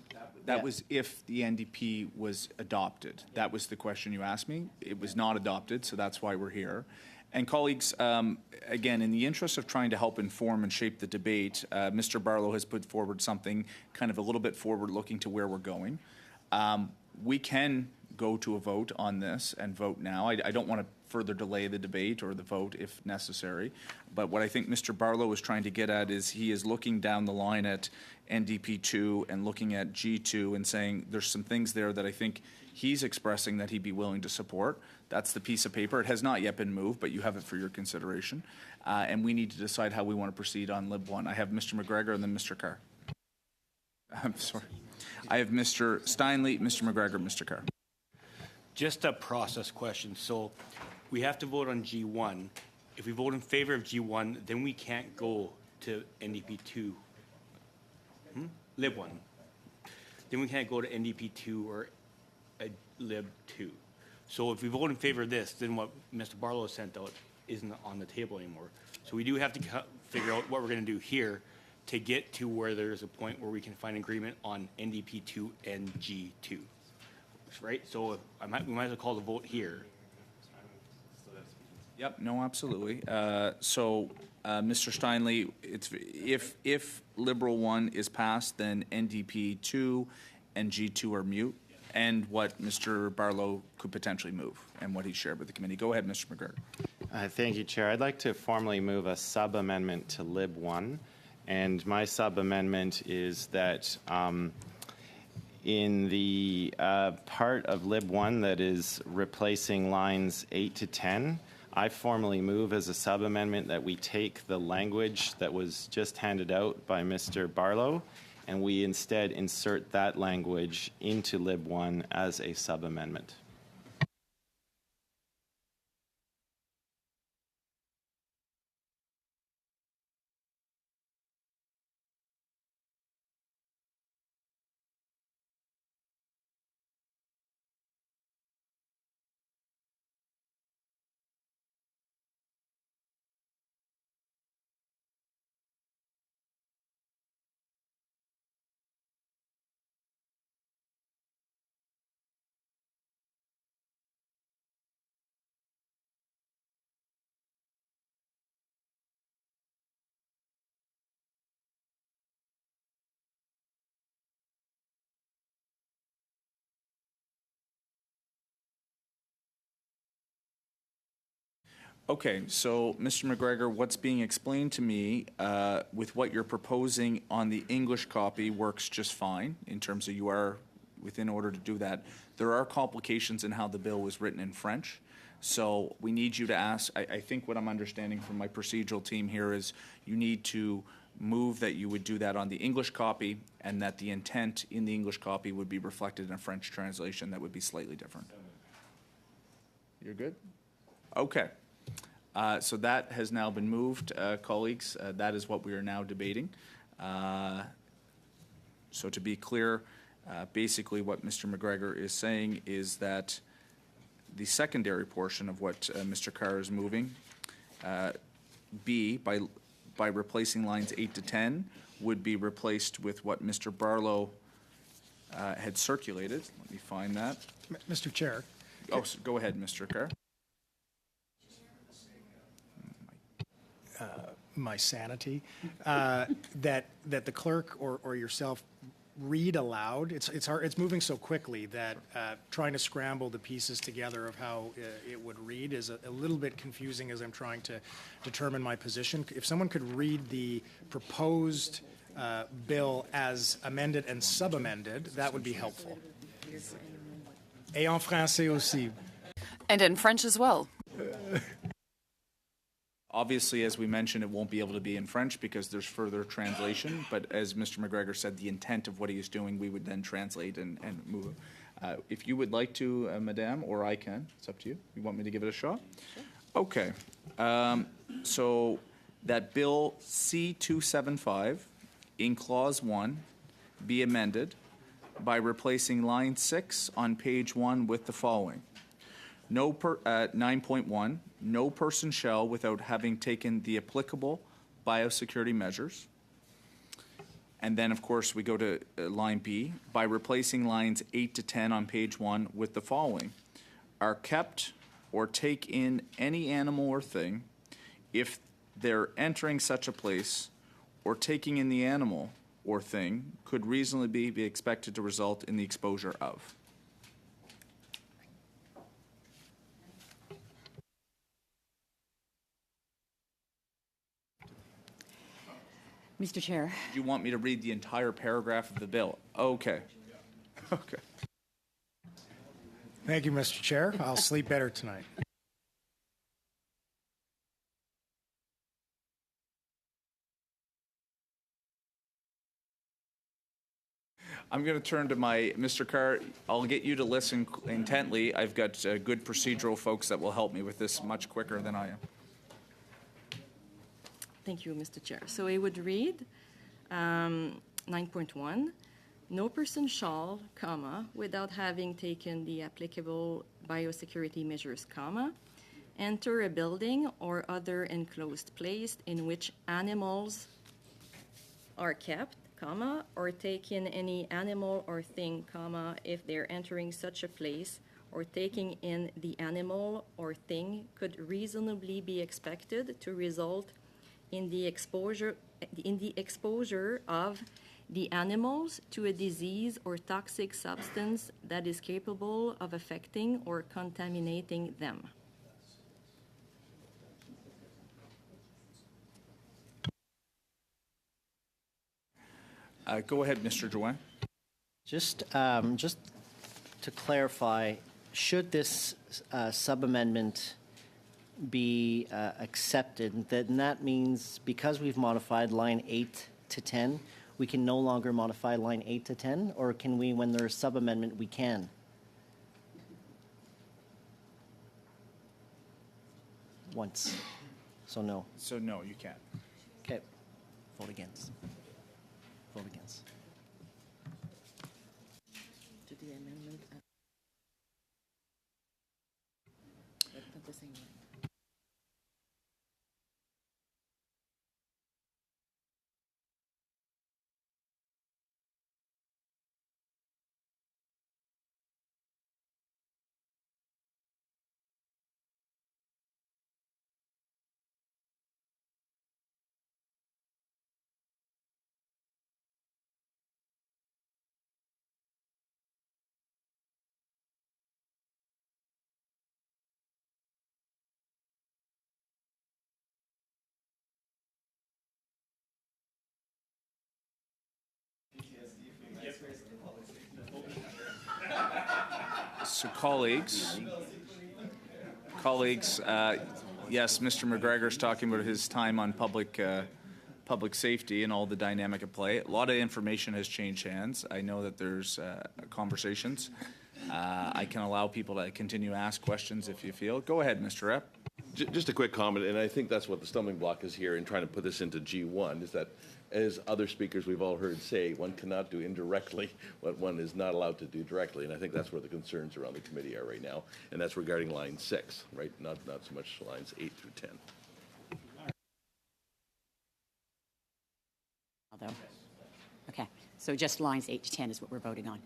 Speaker 2: That was if the NDP was adopted. That was the question you asked me. It was not adopted, so that's why we're here. And colleagues, again, in the interest of trying to help inform and shape the debate, Mr. Barlow has put forward something kind of a little bit forward-looking to where we're going. We can go to a vote on this and vote now. I don't want to further delay the debate or the vote if necessary. But what I think Mr. Barlow is trying to get at is he is looking down the line at NDP2 and looking at G2 and saying there's some things there that I think he's expressing that he'd be willing to support. That's the piece of paper. It has not yet been moved, but you have it for your consideration. And we need to decide how we want to proceed on Lib 1. I have Mr. McGregor and then Mr. Carr. I'm sorry. I have Mr. Steinley, Mr. McGregor, Mr. Carr.
Speaker 14: Just a process question. So we have to vote on G1. If we vote in favor of G1, then we can't go to NDP2. Lib 1. Then we can't go to NDP2 or Lib 2. So if we vote in favor of this, then what Mr. Barlow sent out isn't on the table anymore. So we do have to figure out what we're going to do here to get to where there's a point where we can find agreement on NDP2 and G2. Right? So we might as well call the vote here.
Speaker 2: Yep, no, absolutely. So, Mr. Steinley, it's, if Liberal 1 is passed, then NDP 2 and G2 are mute, and what Mr. Barlow could potentially move, and what he shared with the committee. Go ahead, Mr. McGregor.
Speaker 3: Thank you, Chair. I'd like to formally move a sub-amendment to Lib 1, and my sub-amendment is that in the part of Lib 1 that is replacing lines 8 to 10, I formally move as a sub-amendment that we take the language that was just handed out by Mr. Barlow, and we instead insert that language into Lib 1 as a sub-amendment.
Speaker 2: Okay, so Mr. McGregor, what's being explained to me with what you're proposing on the English copy works just fine in terms of you are within order to do that. There are complications in how the bill was written in French, so we need you to ask. I think what I'm understanding from my procedural team here is you need to move that you would do that on the English copy and that the intent in the English copy would be reflected in a French translation that would be slightly different. You're good? Okay. So that has now been moved, colleagues. That is what we are now debating. So to be clear, basically what Mr. McGregor is saying is that the secondary portion of what Mr. Carr is moving, B, by replacing lines 8 to 10, would be replaced with what Mr. Barlow had circulated. Let me find that.
Speaker 12: Mr. Chair.
Speaker 2: Oh, so go ahead, Mr. Carr.
Speaker 12: My sanity, that the clerk or yourself read aloud. It's hard. It's moving so quickly that trying to scramble the pieces together of how it would read is a little bit confusing as I'm trying to determine my position. If someone could read the proposed bill as amended and sub-amended, that would be helpful. Et en français aussi.
Speaker 1: And in French as well.
Speaker 2: Obviously, as we mentioned, it won't be able to be in French because there's further translation. But as Mr. McGregor said, the intent of what he is doing, we would then translate and move it. If you would like to, Madame, or I can, it's up to you. You want me to give it a shot? Sure. Okay. So that Bill C-275 in Clause 1 be amended by replacing line 6 on page 1 with the following. 9.1, no person shall, without having taken the applicable biosecurity measures. And then, of course, we go to line B, by replacing lines 8 to 10 on page 1 with the following. Are kept or take in any animal or thing if they're entering such a place or taking in the animal or thing could reasonably be expected to result in the exposure of.
Speaker 7: Mr. Chair.
Speaker 2: Do you want me to read the entire paragraph of the bill? Okay. Okay.
Speaker 12: Thank you, Mr. Chair. I'll sleep better tonight.
Speaker 2: I'm going to turn to my, Mr. Carr, I'll get you to listen intently. I've got good procedural folks that will help me with this much quicker than I am.
Speaker 5: Thank you, Mr. Chair. So it would read 9.1, no person shall, comma, without having taken the applicable biosecurity measures, comma, enter a building or other enclosed place in which animals are kept, comma, or take in any animal or thing, comma, if they're entering such a place or taking in the animal or thing could reasonably be expected to result in the exposure of the animals to a disease or toxic substance that is capable of affecting or contaminating them.
Speaker 2: Go ahead, Mr. Drouin.
Speaker 4: Just to clarify, should this sub-amendment be accepted, then that means because we've modified line 8 to 10, we can no longer modify line 8 to 10, or can we, when there's sub-amendment, we can? Once. So no.
Speaker 2: So no, you can't.
Speaker 4: Okay. Vote against. Vote against.
Speaker 5: To the amendment.
Speaker 2: So colleagues, yes, Mr. McGregor's talking about his time on public safety and all the dynamic at play. A lot of information has changed hands. I know that there's conversations. I can allow people to continue to ask questions if you feel. Go ahead, Mr. Rep.
Speaker 15: Just a quick comment, and I think that's what the stumbling block is here in trying to put this into G1, is that as other speakers we've all heard say, one cannot do indirectly what one is not allowed to do directly, and I think that's where the concerns around the committee are right now, and that's regarding line 6, right? Not so much lines 8 through 10.
Speaker 7: Although, okay, so just lines 8 to 10 is what we're voting on.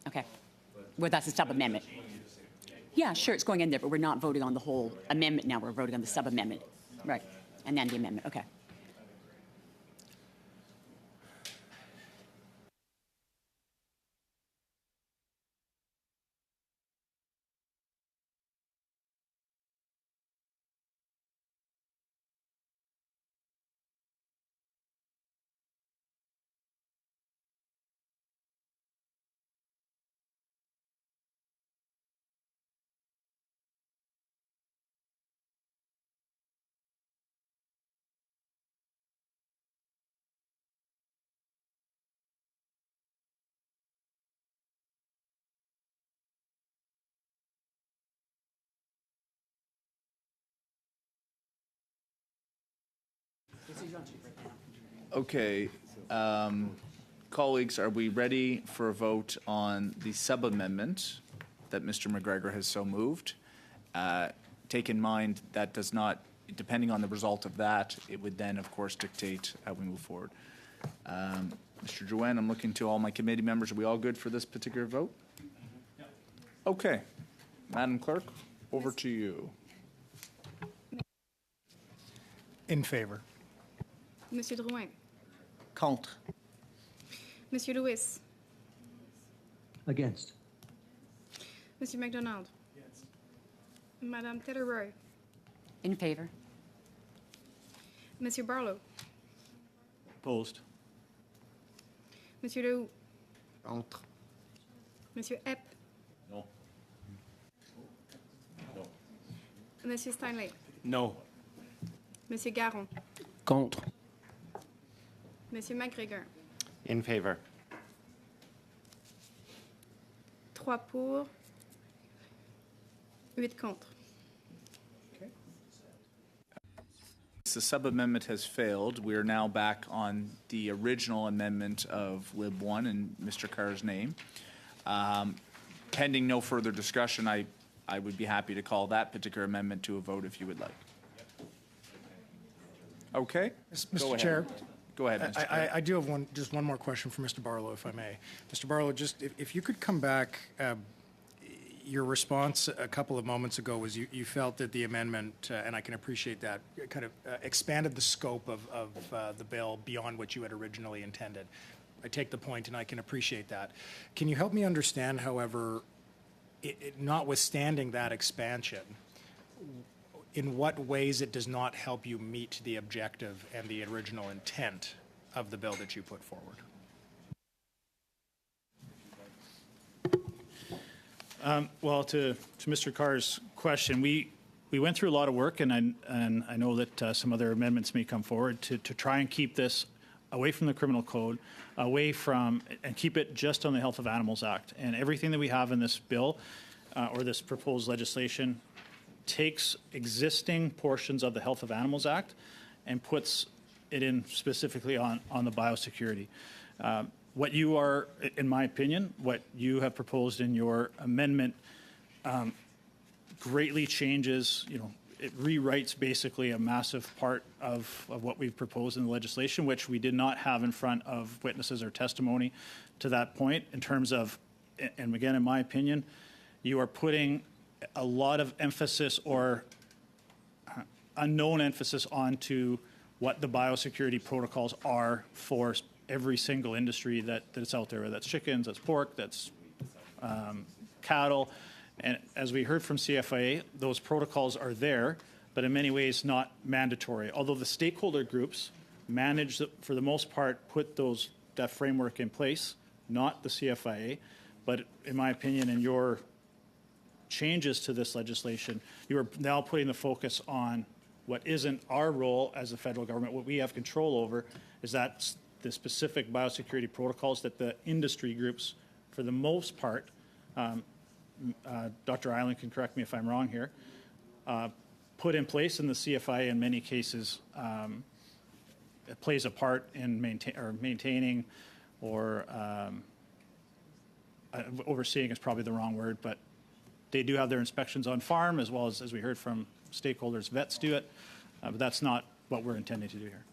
Speaker 7: Okay, well, that's a sub-amendment. Yeah, sure, it's going in there, but we're not voting on the whole amendment now. We're voting on the sub-amendment, right? And then the amendment, okay.
Speaker 2: Okay. Colleagues, are we ready for a vote on the sub-amendment that Mr. McGregor has so moved? Take in mind that does not, depending on the result of that, it would then, of course, dictate how we move forward. Mr. Drouin, I'm looking to all my committee members. Are we all good for this particular vote? Okay. Madam Clerk, over to you.
Speaker 12: In favor.
Speaker 10: Monsieur Drouin.
Speaker 4: Contre.
Speaker 10: Monsieur Lewis.
Speaker 11: Against.
Speaker 10: Monsieur MacDonald.
Speaker 8: Yes.
Speaker 10: Madame Taylor-Roy.
Speaker 7: In favor.
Speaker 10: Monsieur Barlow.
Speaker 6: Opposed.
Speaker 10: Monsieur Lehoux.
Speaker 3: Contre.
Speaker 10: Monsieur Epp.
Speaker 15: No. No.
Speaker 10: Monsieur Steinley.
Speaker 14: No.
Speaker 10: Monsieur Garon.
Speaker 11: Contre.
Speaker 10: Monsieur McGregor.
Speaker 3: In favor.
Speaker 10: 3 pour, 8 contre.
Speaker 2: The sub-amendment has failed. We are now back on the original amendment of Lib 1 in Mr. Carr's name. Pending no further discussion, I would be happy to call that particular amendment to a vote if you would like. Okay?
Speaker 12: Mr. Chair.
Speaker 2: Go ahead, Mr. Chair.
Speaker 12: I do have just one more question for Mr. Barlow, if I may. Mr. Barlow, just if you could come back, your response a couple of moments ago was you felt that the amendment, and I can appreciate that, kind of expanded the scope of the bill beyond what you had originally intended. I take the point, and I can appreciate that. Can you help me understand, however, notwithstanding that expansion, in what ways it does not help you meet the objective and the original intent of the bill that you put forward?
Speaker 6: Well, to Mr. Carr's question, we went through a lot of work, and I know that some other amendments may come forward to try and keep this away from the criminal code, away from, and keep it just on the Health of Animals Act. And everything that we have in this bill or this proposed legislation takes existing portions of the Health of Animals Act and puts it in specifically on the biosecurity. What you are, in my opinion, what you have proposed in your amendment greatly changes, it rewrites basically a massive part of what we've proposed in the legislation, which we did not have in front of witnesses or testimony to that point in terms of, and again, in my opinion, you are putting a lot of emphasis or unknown emphasis onto what the biosecurity protocols are for every single industry that's out there, whether that's chickens, that's pork, that's cattle. And as we heard from CFIA, those protocols are there, but in many ways not mandatory. Although the stakeholder groups manage, for the most part, put that framework in place, not the CFIA. But in my opinion, in your changes to this legislation, you are now putting the focus on what isn't our role as the federal government. What we have control over is that the specific biosecurity protocols that the industry groups, for the most part, Dr. Island can correct me if I'm wrong here, put in place in the CFIA in many cases. It plays a part in maintaining or overseeing is probably the wrong word, but they do have their inspections on farm as well as we heard from stakeholders, vets do it, but that's not what we're intending to do here.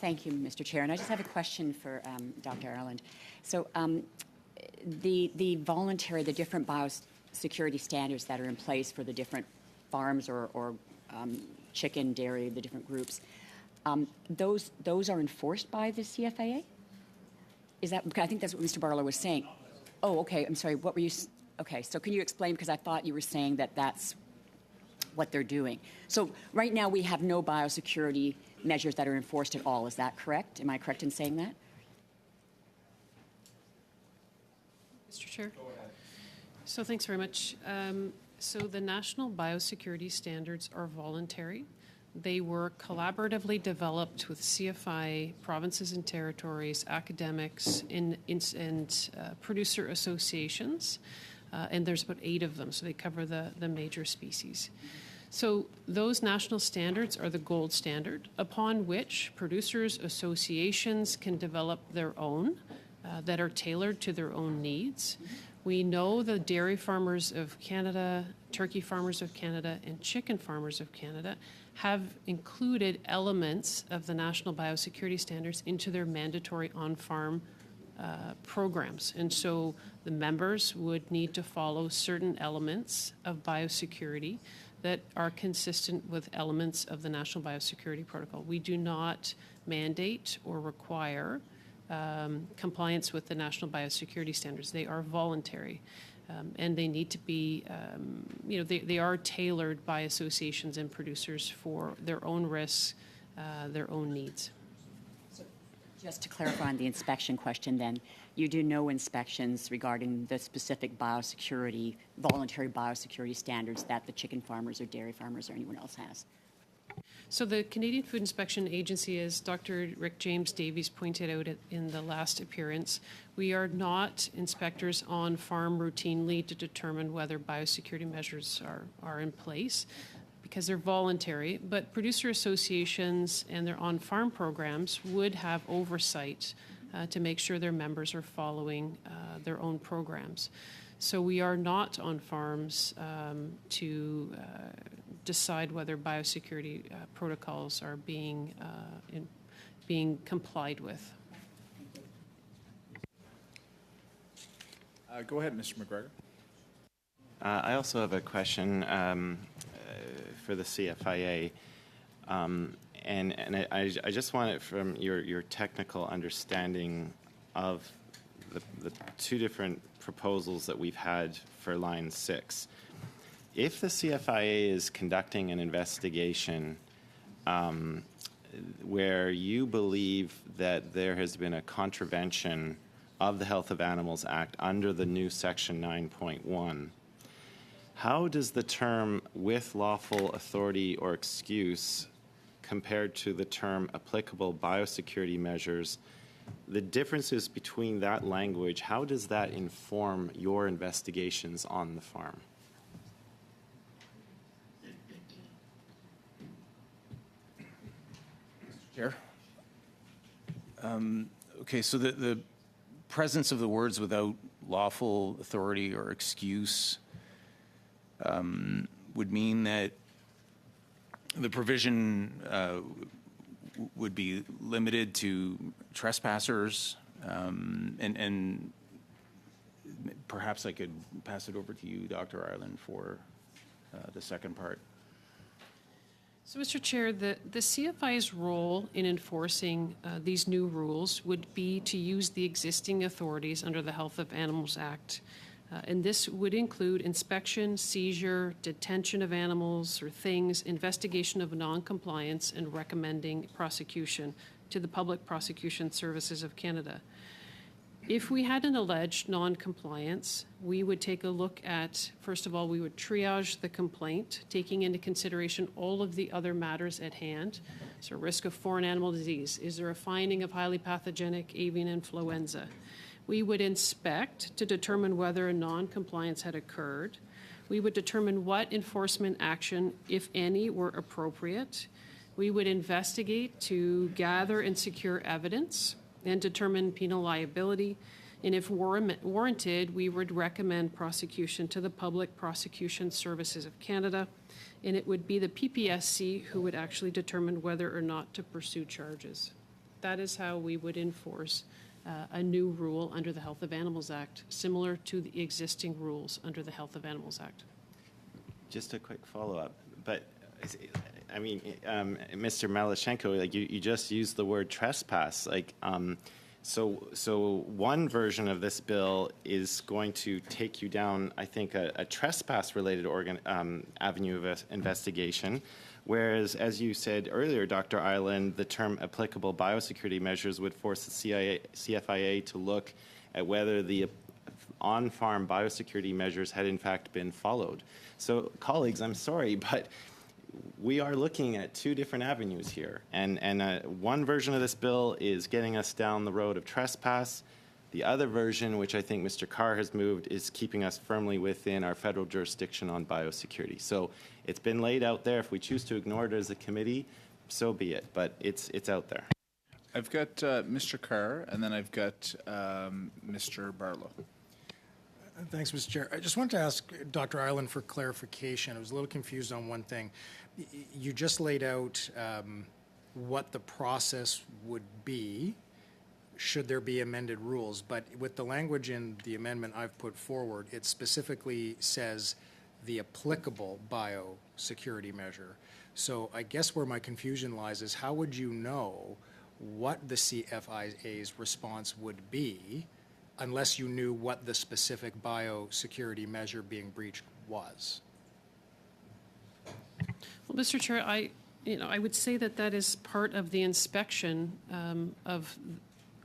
Speaker 7: Thank you, Mr. Chair. And I just have a question for Dr. Ireland. So the voluntary, the different biosecurity standards that are in place for the different farms or chicken, dairy, the different groups, those are enforced by the CFIA? Is that, I think that's what Mr. Barlow was saying. Oh, okay. I'm sorry. What were you? Okay. So can you explain? Because I thought you were saying that that's what they're doing. So right now we have no biosecurity measures that are enforced at all. Is that correct? Am I correct in saying that?
Speaker 13: Mr. Chair. Go ahead. So thanks very much. So the national biosecurity standards are voluntary. They were collaboratively developed with CFI, provinces and territories, academics, and producer associations. And there's about 8 of them, so they cover the major species. So those national standards are the gold standard upon which producers' associations can develop their own that are tailored to their own needs. We know the dairy farmers of Canada, turkey farmers of Canada, and chicken farmers of Canada have included elements of the national biosecurity standards into their mandatory on-farm programs. And so the members would need to follow certain elements of biosecurity that are consistent with elements of the National Biosecurity Protocol. We do not mandate or require compliance with the National Biosecurity Standards. They are voluntary. And they need to be, they are tailored by associations and producers for their own risks, their own needs.
Speaker 7: So just to clarify on the inspection question then, you do no inspections regarding the specific biosecurity, voluntary biosecurity standards that the chicken farmers or dairy farmers or anyone else has?
Speaker 13: So the Canadian Food Inspection Agency, as Dr. Rick James Davies pointed out in the last appearance, we are not inspectors on farm routinely to determine whether biosecurity measures are in place because they're voluntary, but producer associations and their on-farm programs would have oversight to make sure their members are following their own programs. So we are not on farms to decide whether biosecurity protocols are being complied with.
Speaker 2: Go ahead, Mr. McGregor.
Speaker 3: I also have a question for the CFIA. And I just want it from your technical understanding of the two different proposals that we've had for line 6. If the CFIA is conducting an investigation where you believe that there has been a contravention of the Health of Animals Act under the new Section 9.1, how does the term with lawful authority or excuse compared to the term applicable biosecurity measures, the differences between that language, how does that inform your investigations on the farm?
Speaker 9: Chair. Okay, so the presence of the words without lawful authority or excuse would mean that the provision would be limited to trespassers, and perhaps I could pass it over to you, Dr. Ireland, for the second part.
Speaker 13: So, Mr. Chair, the CFI's role in enforcing these new rules would be to use the existing authorities under the Health of Animals Act. And this would include inspection, seizure, detention of animals or things, investigation of non-compliance, and recommending prosecution to the Public Prosecution Services of Canada. If we had an alleged non-compliance, we would take a look at, first of all, we would triage the complaint, taking into consideration all of the other matters at hand. So risk of foreign animal disease. Is there a finding of highly pathogenic avian influenza? We would inspect to determine whether a non-compliance had occurred. We would determine what enforcement action, if any, were appropriate. We would investigate to gather and secure evidence and determine penal liability. And if warranted, we would recommend prosecution to the Public Prosecution Services of Canada. And it would be the PPSC who would actually determine whether or not to pursue charges. That is how we would enforce a new rule under the Health of Animals Act, similar to the existing rules under the Health of Animals Act.
Speaker 3: Just a quick follow-up, but I mean, Mr. Malashenko, like you just used the word trespass. Like, so one version of this bill is going to take you down, I think, a trespass-related avenue of investigation. Whereas, as you said earlier, Dr. Ireland, the term applicable biosecurity measures would force the CFIA to look at whether the on-farm biosecurity measures had in fact been followed. So, colleagues, I'm sorry, but we are looking at two different avenues here. And one version of this bill is getting us down the road of trespass. The other version, which I think Mr. Carr has moved, is keeping us firmly within our federal jurisdiction on biosecurity. So it's been laid out there. If we choose to ignore it as a committee, so be it, but it's out there.
Speaker 2: I've got Mr. Carr, and then I've got Mr. Barlow.
Speaker 12: Thanks, Mr. Chair. I just wanted to ask Dr. Ireland for clarification. I was a little confused on one thing. You just laid out what the process would be should there be amended rules, but with the language in the amendment I've put forward, it specifically says the applicable biosecurity measure. So I guess where my confusion lies is how would you know what the CFIA's response would be unless you knew what the specific biosecurity measure being breached was?
Speaker 13: Well, Mr. Chair, I would say that is part of the inspection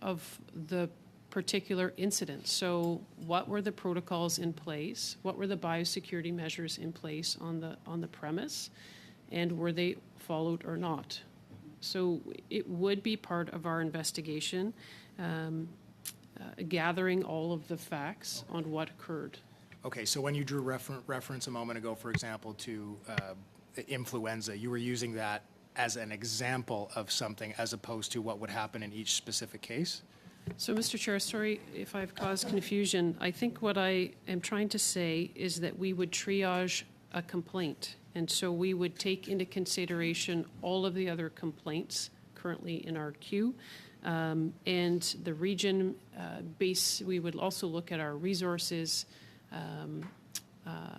Speaker 13: of the particular incident. So, what were the protocols in place? What were the biosecurity measures in place on the premise, and were they followed or not? So, it would be part of our investigation, gathering all of the facts on what occurred.
Speaker 12: Okay, so when you drew reference a moment ago, for example, to influenza, you were using that as an example of something as opposed to what would happen in each specific case?
Speaker 13: So, Mr. Chair, sorry if I've caused confusion. I think what I am trying to say is that we would triage a complaint, and so we would take into consideration all of the other complaints currently in our queue. And the region base, we would also look at our resources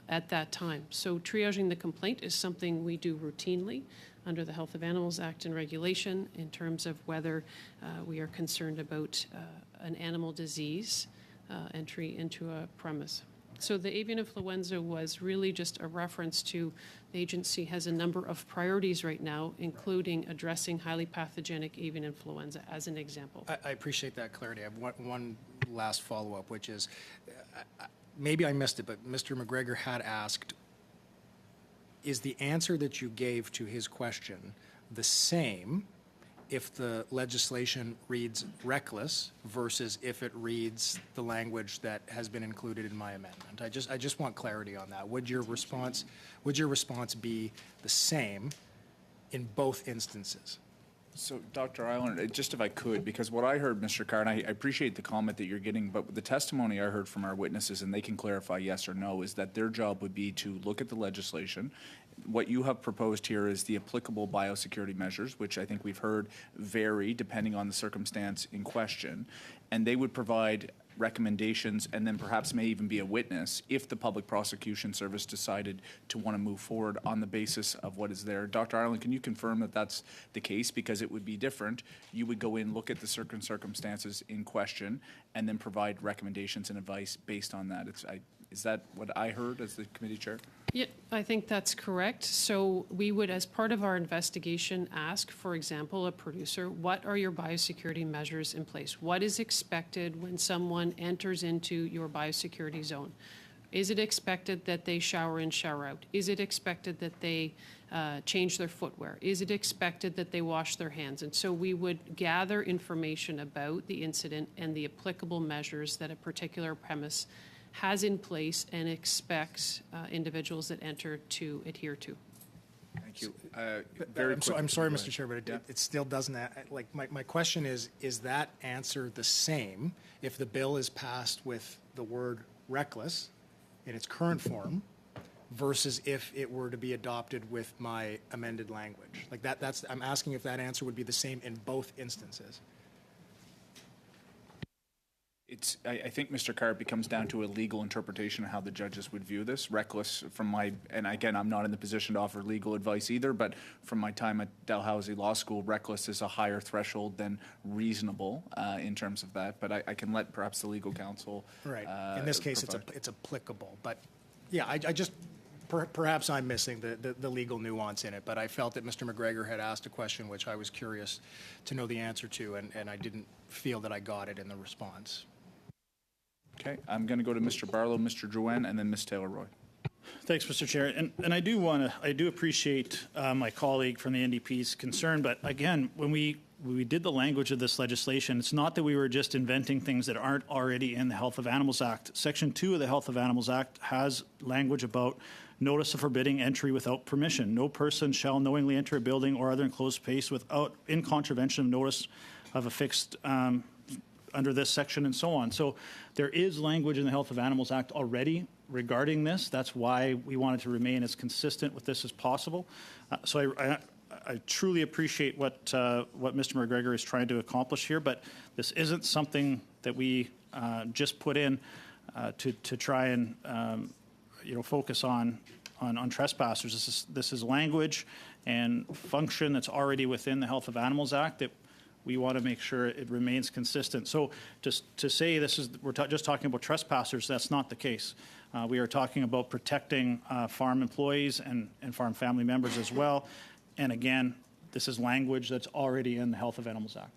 Speaker 13: at that time. So triaging the complaint is something we do routinely under the Health of Animals Act and regulation in terms of whether we are concerned about an animal disease entry into a premise. So the avian influenza was really just a reference to the agency has a number of priorities right now, including addressing highly pathogenic avian influenza as an example.
Speaker 12: I appreciate that clarity. I have one last follow-up, which is, maybe I missed it, but Mr. McGregor had asked, is the answer that you gave to his question the same if the legislation reads reckless versus if it reads the language that has been included in my amendment? I just want clarity on that. Would your response be the same in both instances?
Speaker 2: So, Dr. Ireland, just if I could, because what I heard, Mr. Carr, and I appreciate the comment that you're getting, but the testimony I heard from our witnesses, and they can clarify yes or no, is that their job would be to look at the legislation. What you have proposed here is the applicable biosecurity measures, which I think we've heard vary depending on the circumstance in question, and they would provide recommendations and then perhaps may even be a witness if the Public Prosecution Service decided to want to move forward on the basis of what is there. Dr. Ireland, can you confirm that that's the case? Because it would be different. You would go in, look at the circumstances in question, and then provide recommendations and advice based on that. Is that what I heard as the committee chair?
Speaker 13: Yeah, I think that's correct. So we would, as part of our investigation, ask, for example, a producer, what are your biosecurity measures in place? What is expected when someone enters into your biosecurity zone? Is it expected that they shower in, shower out? Is it expected that they change their footwear? Is it expected that they wash their hands? And so we would gather information about the incident and the applicable measures that a particular premise has in place and expects individuals that enter to adhere to.
Speaker 2: Thank you.
Speaker 12: I'm sorry, Mr. Chair, but it still doesn't, my question is that answer the same if the bill is passed with the word reckless in its current form versus if it were to be adopted with my amended language? I'm asking if that answer would be the same in both instances.
Speaker 2: I think, Mr. Carr, it becomes down to a legal interpretation of how the judges would view this. Reckless, and again, I'm not in the position to offer legal advice either, but from my time at Dalhousie Law School, reckless is a higher threshold than reasonable in terms of that. But I can let perhaps the legal counsel.
Speaker 12: Right. In this case, it's applicable. But yeah, I just perhaps I'm missing the legal nuance in it. But I felt that Mr. McGregor had asked a question which I was curious to know the answer to, and I didn't feel that I got it in the response.
Speaker 2: Okay, I'm going to go to Mr. Barlow, Mr. Drouin, and then Ms. Taylor-Roy.
Speaker 6: Thanks, Mr. Chair. And I do appreciate my colleague from the NDP's concern, but again, when we we did the language of this legislation, it's not that we were just inventing things that aren't already in the Health of Animals Act. Section 2 of the Health of Animals Act has language about notice of forbidding entry without permission. No person shall knowingly enter a building or other enclosed space without, in contravention of notice of a fixed under this section and so on. So there is language in the Health of Animals Act already regarding this. That's why we wanted to remain as consistent with this as possible. So I truly appreciate what Mr. McGregor is trying to accomplish here, but this isn't something that we just put in to try and focus on trespassers. This is language and function that's already within the Health of Animals Act that we want to make sure it remains consistent. So just to say we're just talking about trespassers, that's not the case. We are talking about protecting farm employees and farm family members as well. And again, this is language that's already in the Health of Animals Act.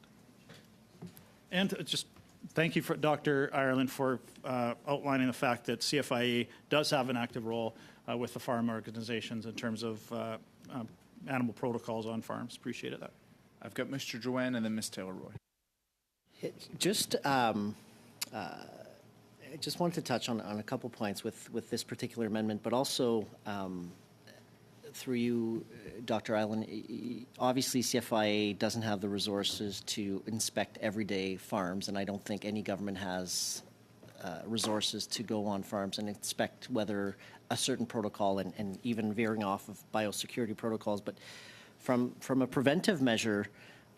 Speaker 6: And just thank you, Dr. Ireland, for outlining the fact that CFIA does have an active role with the farm organizations in terms of animal protocols on farms. Appreciate it.
Speaker 2: I've got Mr. Joanne and then Ms. Taylor-Roy.
Speaker 4: Just wanted to touch on a couple points with this particular amendment, but also through you, Dr. Ireland, obviously CFIA doesn't have the resources to inspect everyday farms, and I don't think any government has resources to go on farms and inspect whether a certain protocol and even veering off of biosecurity protocols. But from a preventive measure,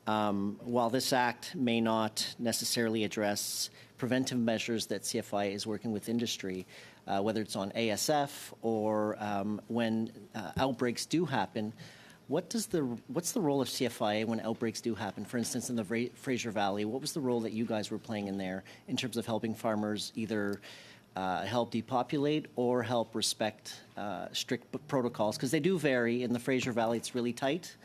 Speaker 4: while this act may not necessarily address preventive measures that CFIA is working with industry, whether it's on ASF or when outbreaks do happen, what's the role of CFIA when outbreaks do happen? For instance, in the Fraser Valley, what was the role that you guys were playing in there in terms of helping farmers either help depopulate or help respect strict protocols? Because they do vary. In the Fraser Valley, it's really tight.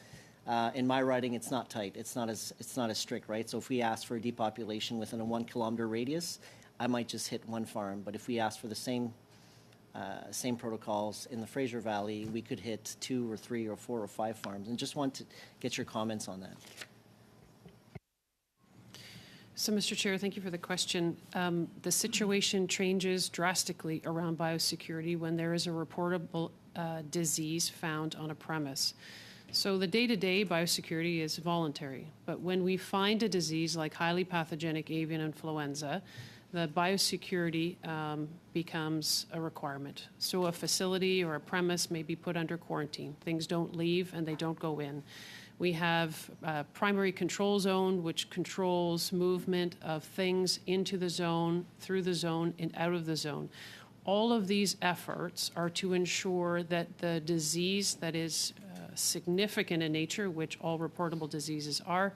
Speaker 4: In my riding, it's not tight. It's not as strict, right? So if we ask for a depopulation within a 1 kilometer radius, I might just hit one farm. But if we ask for the same protocols in the Fraser Valley, we could hit 2 or 3 or 4 or 5 farms. And just want to get your comments on that.
Speaker 13: So, Mr. Chair, thank you for the question. The situation changes drastically around biosecurity when there is a reportable disease found on a premise. So the day-to-day biosecurity is voluntary, but when we find a disease like highly pathogenic avian influenza, the biosecurity becomes a requirement. So a facility or a premise may be put under quarantine. Things don't leave and they don't go in. We have a primary control zone, which controls movement of things into the zone, through the zone, and out of the zone. All of these efforts are to ensure that the disease that is significant in nature, which all reportable diseases are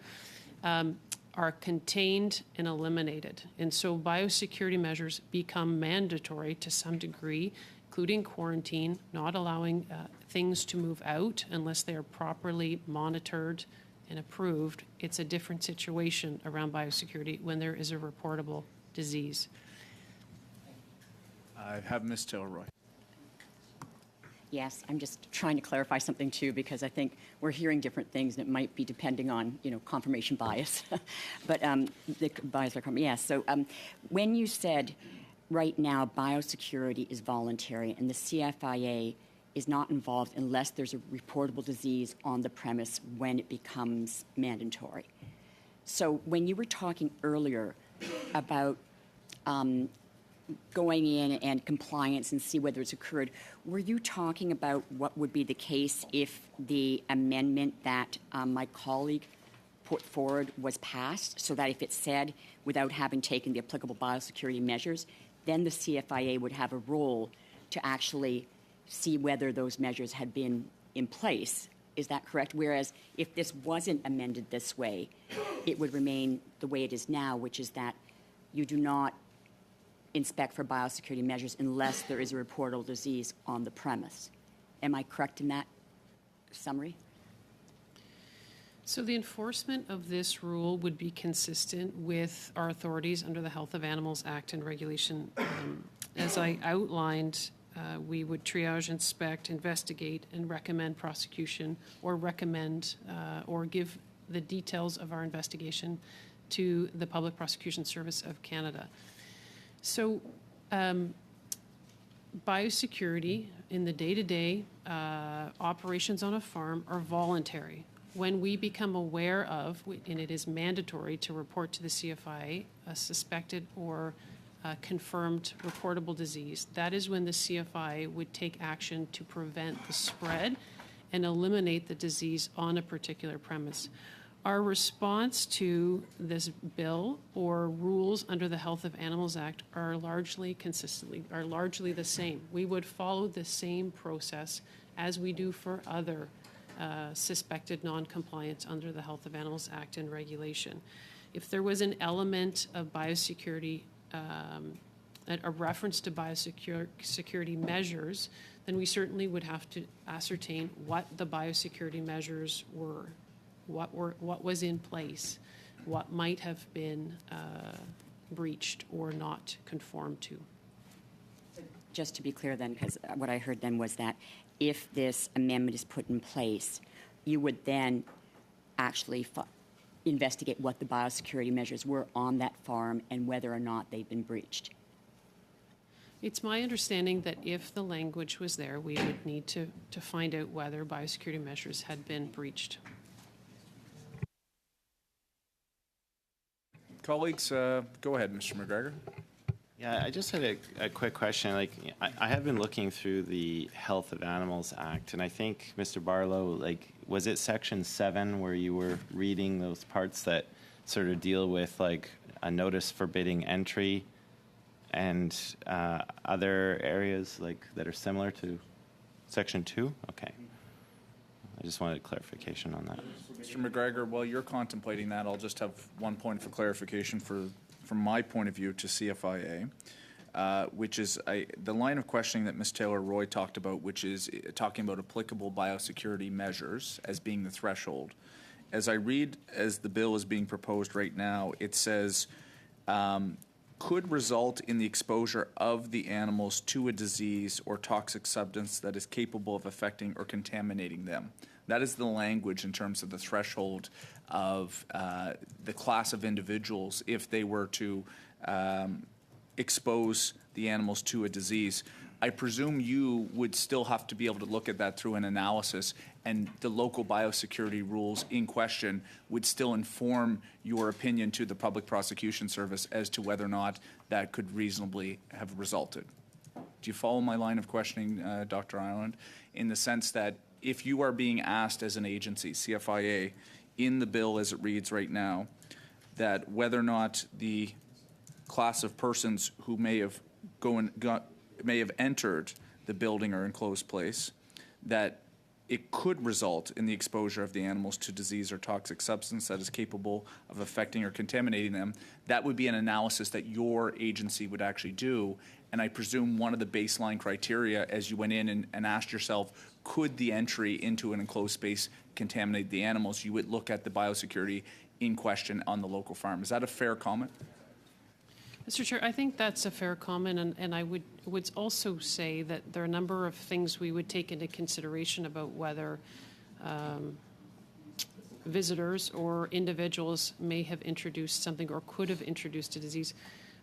Speaker 13: contained and eliminated. And so biosecurity measures become mandatory to some degree, including quarantine, not allowing things to move out unless they are properly monitored and approved. It's a different situation around biosecurity when there is a reportable disease.
Speaker 2: I have Ms. Taylor-Roy.
Speaker 7: Yes, I'm just trying to clarify something too, because I think we're hearing different things, and it might be depending on, confirmation bias. But the bias are coming. Yes. So when you said right now biosecurity is voluntary and the CFIA is not involved unless there's a reportable disease on the premise when it becomes mandatory. So when you were talking earlier about going in and compliance and see whether it's occurred, were you talking about what would be the case if the amendment that my colleague put forward was passed, so that if it said, without having taken the applicable biosecurity measures, then the CFIA would have a role to actually see whether those measures had been in place? Is that correct? Whereas if this wasn't amended this way, it would remain the way it is now, which is that you do not inspect for biosecurity measures unless there is a reportable disease on the premise. Am I correct in that summary?
Speaker 13: So the enforcement of this rule would be consistent with our authorities under the Health of Animals Act and Regulation. As I outlined, we would triage, inspect, investigate, and recommend prosecution, or recommend or give the details of our investigation to the Public Prosecution Service of Canada. So biosecurity in the day-to-day operations on a farm are voluntary. When we become aware of, and it is mandatory to report to the CFIA, a suspected or confirmed reportable disease, that is when the CFIA would take action to prevent the spread and eliminate the disease on a particular premise. Our response to this bill or rules under the Health of Animals Act are largely the same. We would follow the same process as we do for other suspected non-compliance under the Health of Animals Act and regulation. If there was an element of biosecurity, a reference to biosecurity measures, then we certainly would have to ascertain what the biosecurity measures were. What was in place, what might have been breached or not conformed to.
Speaker 7: Just to be clear then, because what I heard then was that if this amendment is put in place, you would then actually investigate what the biosecurity measures were on that farm and whether or not they've been breached.
Speaker 13: It's my understanding that if the language was there, we would need to find out whether biosecurity measures had been breached.
Speaker 2: Colleagues, go ahead, Mr. McGregor.
Speaker 3: Yeah, I just had a quick question. Like, I have been looking through the Health of Animals Act, and I think, Mr. Barlow, like, was it Section 7 where you were reading those parts that sort of deal with, like, a notice forbidding entry and other areas, like, that are similar to Section 2? Okay. I just wanted clarification on that.
Speaker 2: Mr. McGregor, while you're contemplating that, I'll just have one point for clarification from my point of view to CFIA, which is the line of questioning that Ms. Taylor-Roy talked about, which is talking about applicable biosecurity measures as being the threshold. As I read, as the bill is being proposed right now, it says, could result in the exposure of the animals to a disease or toxic substance that is capable of affecting or contaminating them. That is the language in terms of the threshold of the class of individuals if they were to expose the animals to a disease. I presume you would still have to be able to look at that through an analysis, and the local biosecurity rules in question would still inform your opinion to the Public Prosecution Service as to whether or not that could reasonably have resulted. Do you follow my line of questioning, Dr. Ireland, in the sense that if you are being asked as an agency, CFIA, in the bill as it reads right now, that whether or not the class of persons who may have entered the building or enclosed place, that it could result in the exposure of the animals to disease or toxic substance that is capable of affecting or contaminating them, that would be an analysis that your agency would actually do. And I presume one of the baseline criteria as you went in and asked yourself, could the entry into an enclosed space contaminate the animals, you would look at the biosecurity in question on the local farm. Is that a fair comment?
Speaker 13: Mr. Chair, I think that's a fair comment, and I would also say that there are a number of things we would take into consideration about whether visitors or individuals may have introduced something or could have introduced a disease.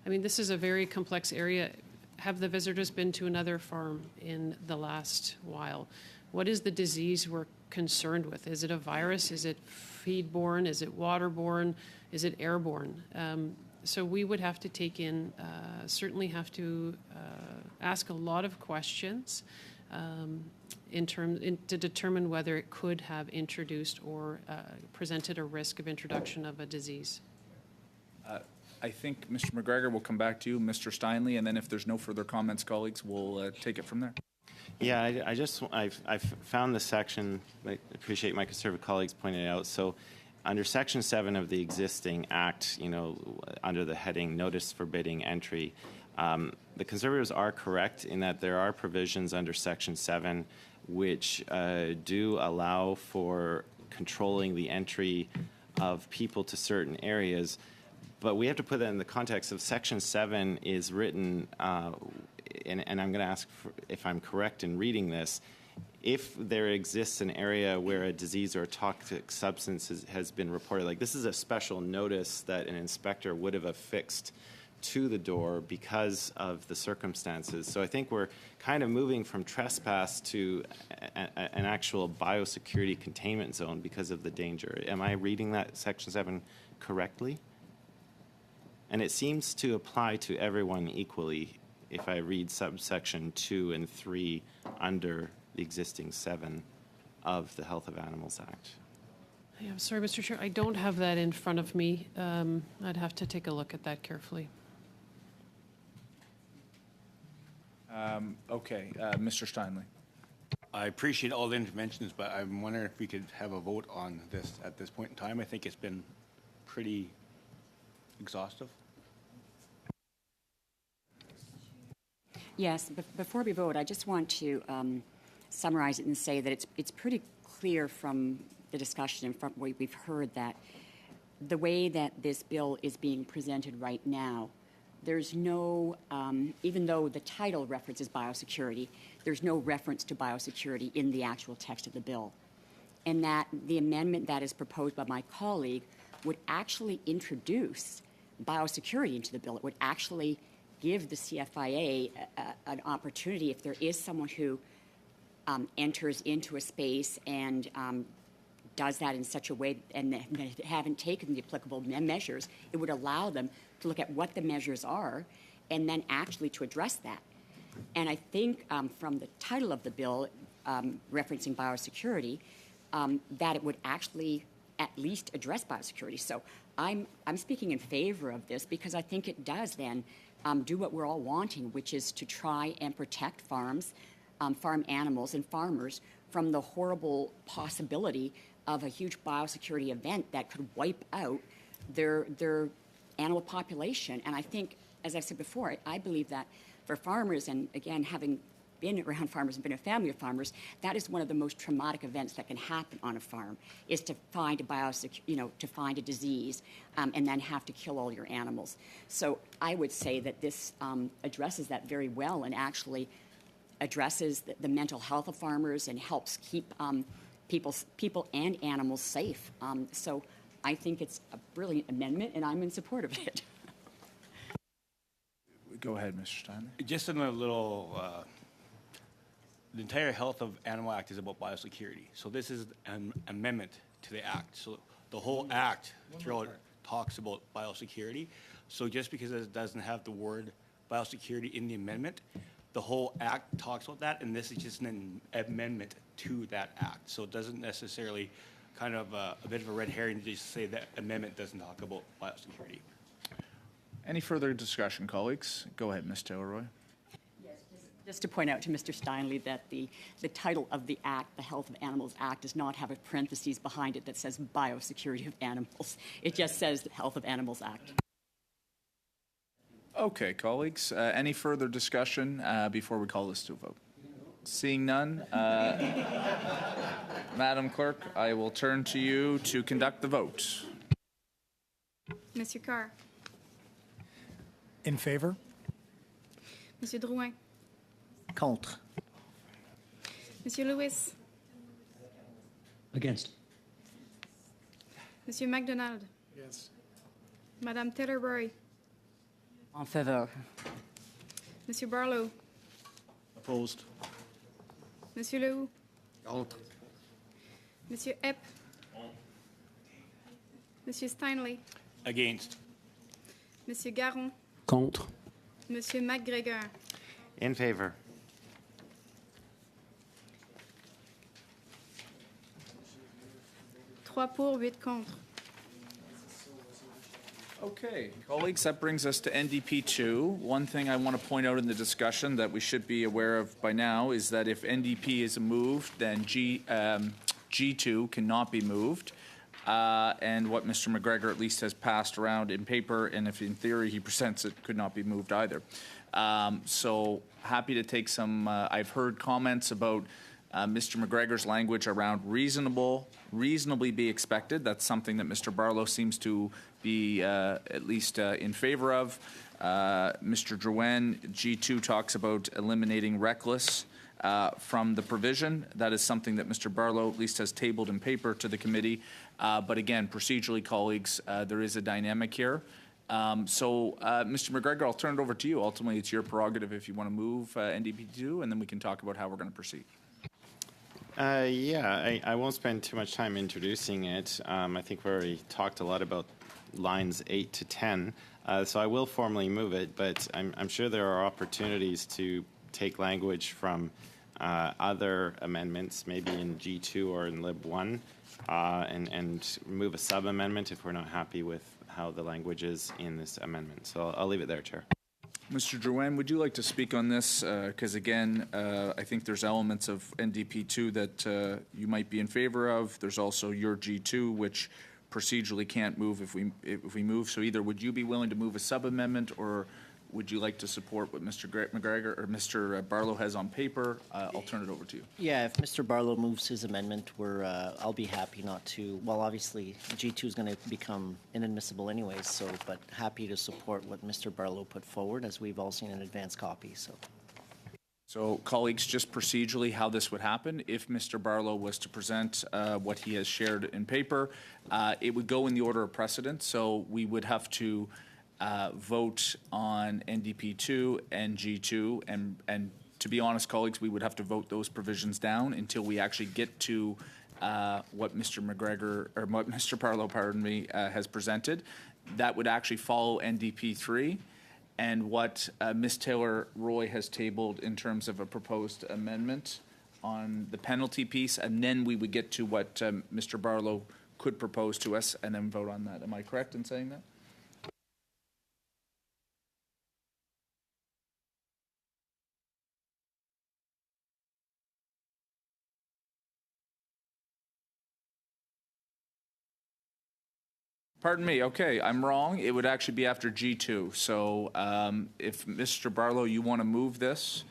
Speaker 13: I mean, this is a very complex area. Have the visitors been to another farm in the last while? What is the disease we're concerned with? Is it a virus? Is it feed-borne? Is it waterborne? Is it airborne? So we would have to take in, certainly have to ask a lot of questions to determine whether it could have introduced or presented a risk of introduction of a disease.
Speaker 2: I think Mr. McGregor will come back to you, Mr. Steinley, and then if there's no further comments, colleagues, we'll take it from there.
Speaker 3: Yeah, I've found the section. I appreciate my Conservative colleagues pointing it out. So, under Section 7 of the existing Act, under the heading Notice Forbidding Entry, the Conservatives are correct in that there are provisions under Section 7 which do allow for controlling the entry of people to certain areas. But we have to put that in the context of Section 7 is written, and I'm going to ask if I'm correct in reading this, if there exists an area where a disease or a toxic substance has been reported, like this is a special notice that an inspector would have affixed to the door because of the circumstances. So I think we're kind of moving from trespass to an actual biosecurity containment zone because of the danger. Am I reading that Section 7 correctly? And it seems to apply to everyone equally if I read subsection 2 and 3 under the existing 7 of the Health of Animals Act.
Speaker 13: Yeah, I'm sorry, Mr. Chair, I don't have that in front of me. I'd have to take a look at that carefully.
Speaker 2: Okay, Mr. Steinley.
Speaker 14: I appreciate all the interventions, but I'm wondering if we could have a vote on this at this point in time. I think it's been pretty exhaustive.
Speaker 7: Yes, but before we vote, I just want to summarize it and say that it's pretty clear from the discussion and from what we've heard that the way that this bill is being presented right now, there's no, even though the title references biosecurity, there's no reference to biosecurity in the actual text of the bill. And that the amendment that is proposed by my colleague would actually introduce biosecurity into the bill. It would actually give the CFIA an opportunity if there is someone who enters into a space and does that in such a way and they haven't taken the applicable measures, it would allow them to look at what the measures are and then actually to address that. And I think from the title of the bill, referencing biosecurity, that it would actually at least address biosecurity. So I'm speaking in favor of this because I think it does then do what we're all wanting, which is to try and protect farms, farm animals and farmers from the horrible possibility of a huge biosecurity event that could wipe out their animal population. And I think, as I've said before, I believe that for farmers, and again, having been around farmers and been a family of farmers, that is one of the most traumatic events that can happen on a farm, is to find to find a disease and then have to kill all your animals. So I would say that this addresses that very well and actually addresses the mental health of farmers and helps keep people and animals safe. So I think it's a brilliant amendment, and I'm in support of it.
Speaker 2: Go ahead, Mr. Stein.
Speaker 14: Just in a little, the entire Health of Animal Act is about biosecurity. So this is an amendment to the act. So the whole act throughout talks about biosecurity. So just because it doesn't have the word biosecurity in the amendment, the whole act talks about that, and this is just an amendment to that act. So it doesn't necessarily kind of a bit of a red herring to just say that amendment doesn't talk about biosecurity.
Speaker 2: Any further discussion, colleagues? Go ahead, Ms. Taylor-Roy.
Speaker 7: Yes, just to point out to Mr. Steinley that the title of the Act, the Health of Animals Act, does not have a parentheses behind it that says biosecurity of animals. It just says the Health of Animals Act.
Speaker 2: Okay, colleagues. Any further discussion before we call this to a vote? Seeing none, Madam Clerk, I will turn to you to conduct the vote.
Speaker 10: Monsieur Carr.
Speaker 12: In favor?
Speaker 10: Monsieur Drouin.
Speaker 4: Contre.
Speaker 10: Monsieur Lewis.
Speaker 11: Against.
Speaker 10: Monsieur MacDonald.
Speaker 12: Yes.
Speaker 10: Madame Taylor-Burry.
Speaker 7: En faveur.
Speaker 10: Monsieur Barlow.
Speaker 14: Opposed.
Speaker 10: Monsieur Lehoux.
Speaker 11: Contre.
Speaker 10: Monsieur Epp. Monsieur Steinley.
Speaker 14: Against.
Speaker 10: Monsieur Garon.
Speaker 11: Contre.
Speaker 10: Monsieur McGregor.
Speaker 3: In favor.
Speaker 10: Trois pour, 8 contre.
Speaker 2: Okay, colleagues, that brings us to NDP 2. One thing I want to point out in the discussion that we should be aware of by now is that if NDP is moved, then G2 cannot be moved. And what Mr. McGregor at least has passed around in paper, and if in theory he presents it, could not be moved either. So happy to take some, I've heard comments about Mr. McGregor's language around reasonably be expected. That's something that Mr. Barlow seems to be at least in favor of. Mr. Drouin, G2 talks about eliminating reckless. from the provision. That is something that Mr. Barlow at least has tabled in paper to the committee. But again, procedurally, colleagues, there is a dynamic here. Mr. McGregor, I'll turn it over to you. Ultimately, it's your prerogative if you want to move NDP2, and then we can talk about how we're going to proceed.
Speaker 3: I won't spend too much time introducing it. I think we already talked a lot about lines 8 to 10. So I will formally move it, but I'm sure there are opportunities to take language from other amendments, maybe in G2 or in Lib 1, and move a sub-amendment if we're not happy with how the language is in this amendment. So I'll leave it there, Chair.
Speaker 2: Mr. Drouin, would you like to speak on this? Because again, I think there's elements of NDP2 that you might be in favor of. There's also your G2, which procedurally can't move if we move. So either would you be willing to move a sub-amendment, or would you like to support what Mr. McGregor or Mr. Barlow has on paper? I'll turn it over to you.
Speaker 4: Yeah, if Mr. Barlow moves his amendment, I'll be happy not to. Well, obviously, G2 is going to become inadmissible anyways, but happy to support what Mr. Barlow put forward, as we've all seen an advance copy.
Speaker 2: So, colleagues, just procedurally how this would happen, if Mr. Barlow was to present what he has shared in paper, it would go in the order of precedence. So we would have to vote on NDP2 and G2, and to be honest, colleagues, we would have to vote those provisions down until we actually get to what Mr. McGregor, or what Mr. Barlow, has presented. That would actually follow NDP3 and what Ms. Taylor-Roy has tabled in terms of a proposed amendment on the penalty piece, and then we would get to what Mr. Barlow could propose to us and then vote on that. Am I correct in saying that? Pardon me. Okay, I'm wrong. It would actually be after G2. So if Mr. Barlow, you want to move this,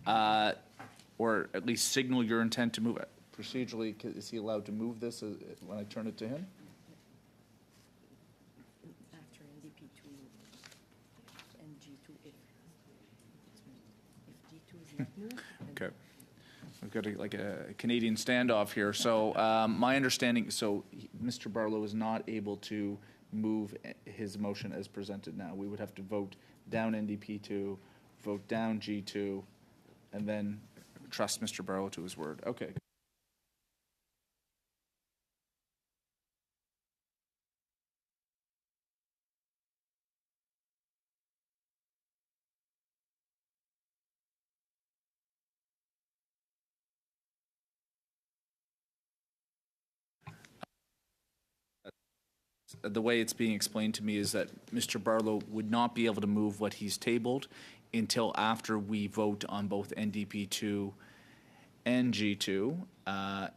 Speaker 2: or at least signal your intent to move it procedurally, is he allowed to move this when I turn it to him?
Speaker 5: After NDP2 and G2, if G2 is not moved.
Speaker 2: Okay. We've got a Canadian standoff here. So my understanding, so Mr. Barlow is not able to move his motion as presented now. We would have to vote down NDP2, vote down G2, and then trust Mr. Barlow to his word. Okay. The way it's being explained to me is that Mr. Barlow would not be able to move what he's tabled until after we vote on both NDP2 and G2.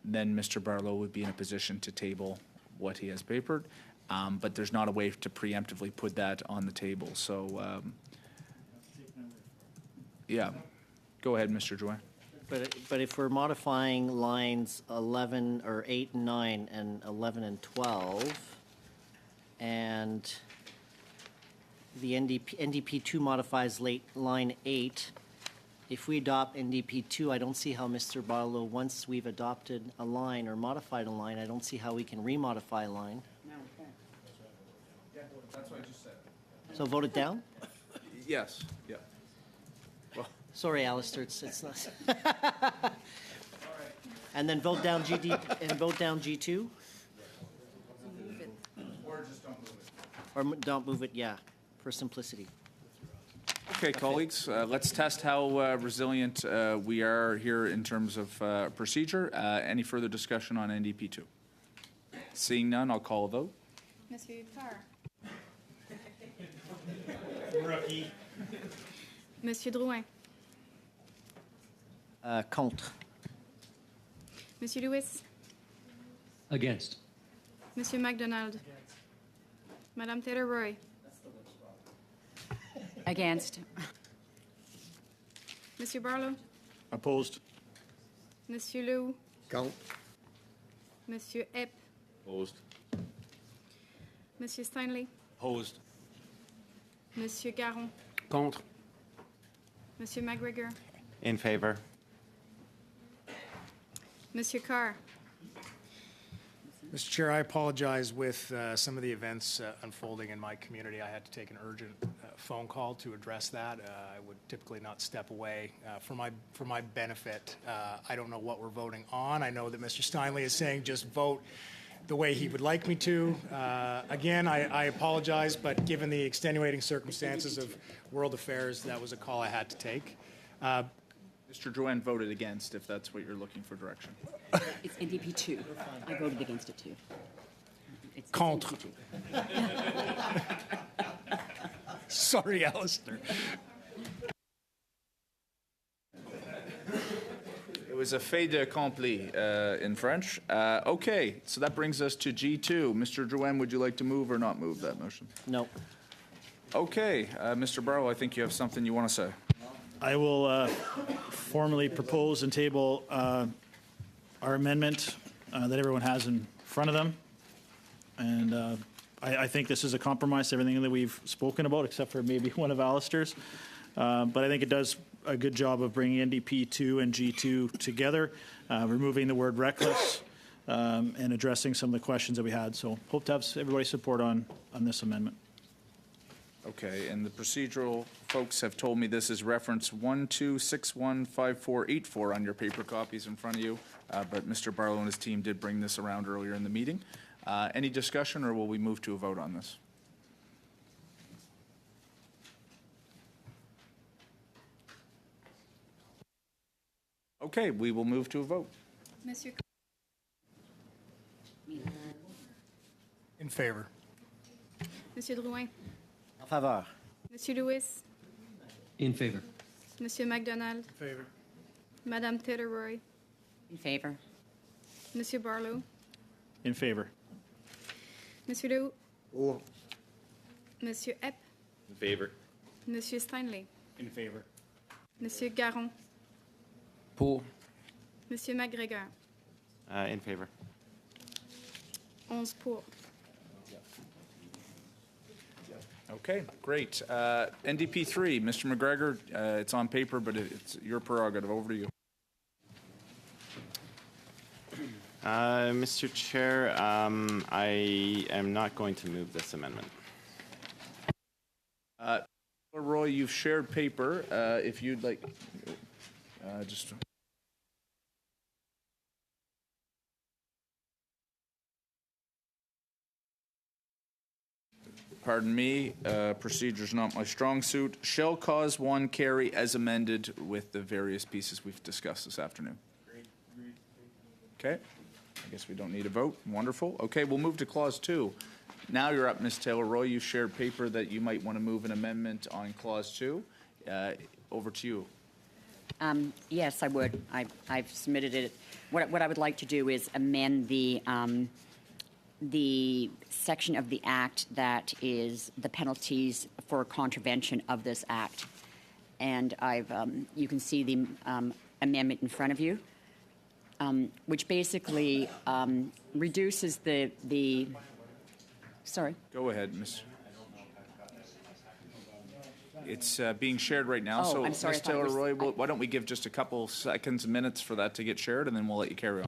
Speaker 2: Then Mr. Barlow would be in a position to table what he has papered, but there's not a way to preemptively put that on the table. So, yeah, go ahead, Mr. Drouin.
Speaker 4: But if we're modifying lines 11 or 8 and 9 and 11 and 12, and the NDP2 modifies line 8. If we adopt NDP2, I don't see how Mr. Barlow, once we've adopted a line or modified a line, I don't see how we can remodify a line.
Speaker 7: No, we can't.
Speaker 2: Yeah, that's what I just said.
Speaker 4: So vote it down?
Speaker 2: Yes, yeah. Well,
Speaker 4: sorry, Alistair, it's not. And then vote down GD and vote down G2?
Speaker 2: Or just don't move it.
Speaker 4: Or don't move it, yeah, for simplicity.
Speaker 2: Okay, colleagues, let's test how resilient we are here in terms of procedure. Any further discussion on NDP2? Seeing none, I'll call a vote.
Speaker 10: Monsieur Carr.
Speaker 14: Rookie.
Speaker 10: Monsieur Drouin.
Speaker 4: Contre.
Speaker 10: Monsieur Lewis.
Speaker 11: Against.
Speaker 10: Monsieur MacDonald. Madame Taylor-Roy.
Speaker 7: Against.
Speaker 10: Monsieur Barlow.
Speaker 14: Opposed.
Speaker 10: Monsieur Lew.
Speaker 8: Contre.
Speaker 10: Monsieur Epp.
Speaker 15: Opposed.
Speaker 10: Monsieur Stanley.
Speaker 14: Opposed.
Speaker 10: Monsieur Garon.
Speaker 11: Contre.
Speaker 10: Monsieur McGregor.
Speaker 3: In favor.
Speaker 10: Monsieur Carr.
Speaker 12: Mr. Chair, I apologize with some of the events unfolding in my community. I had to take an urgent phone call to address that. I would typically not step away for my benefit. I don't know what we're voting on. I know that Mr. Steinley is saying just vote the way he would like me to. Again, I apologize, but given the extenuating circumstances of world affairs, that was a call I had to take.
Speaker 2: Mr. Drouin voted against, if that's what you're looking for direction.
Speaker 7: It's NDP 2. I voted against it too. It's
Speaker 12: Contre.
Speaker 7: NDP 2.
Speaker 12: Sorry, Alistair.
Speaker 2: It was a fait accompli in French. Okay, so that brings us to G2. Mr. Drouin, would you like to move or not move that motion?
Speaker 4: No.
Speaker 2: Okay, Mr. Barlow, I think you have something you want to say.
Speaker 6: I will formally propose and table our amendment that everyone has in front of them. And I think this is a compromise to everything that we've spoken about, except for maybe one of Alistair's. But I think it does a good job of bringing NDP 2 and G2 together, removing the word reckless, and addressing some of the questions that we had. So hope to have everybody's support on this amendment.
Speaker 2: Okay, and the procedural folks have told me this is reference 12615484 on your paper copies in front of you, but Mr. Barlow and his team did bring this around earlier in the meeting. Any discussion, or will we move to a vote on this? Okay, we will move to a vote.
Speaker 10: Monsieur
Speaker 12: In favor.
Speaker 10: Monsieur Drouin.
Speaker 4: En faveur.
Speaker 10: Monsieur Lewis.
Speaker 11: In favor.
Speaker 10: Monsieur MacDonald.
Speaker 12: In favor.
Speaker 10: Madame Taylor-Roy.
Speaker 7: In favor.
Speaker 10: Monsieur Barlow.
Speaker 6: In favor.
Speaker 10: Monsieur Leroux. Monsieur Epp.
Speaker 15: In favor.
Speaker 10: Monsieur Steinley.
Speaker 14: In favor.
Speaker 10: Monsieur Garon.
Speaker 11: Pour.
Speaker 10: Monsieur McGregor.
Speaker 3: In favor.
Speaker 10: 11 pour.
Speaker 2: Okay, great. NDP 3, Mr. McGregor, it's on paper, but it's your prerogative. Over to you.
Speaker 3: Mr. Chair, I am not going to move this amendment.
Speaker 2: Roy, you've shared paper. If you'd like, just. Pardon me, procedure's not my strong suit. Shall cause 1 carry as amended with the various pieces we've discussed this afternoon? Okay, I guess we don't need a vote. Wonderful. Okay, we'll move to clause 2. Now you're up, Ms. Taylor-Roy. You shared paper that you might want to move an amendment on clause 2. Over to you.
Speaker 7: Yes, I would. I've submitted it. What I would like to do is amend the section of the Act that is the penalties for contravention of this Act. And you can see the amendment in front of you, which basically reduces the sorry.
Speaker 2: Go ahead, Ms. It's being shared right now.
Speaker 7: Oh,
Speaker 2: so,
Speaker 7: I'm sorry,
Speaker 2: Ms.
Speaker 7: I thought it was-
Speaker 2: Taylor-Roy, why don't we give just a couple seconds, minutes for that to get shared, and then we'll let you carry on.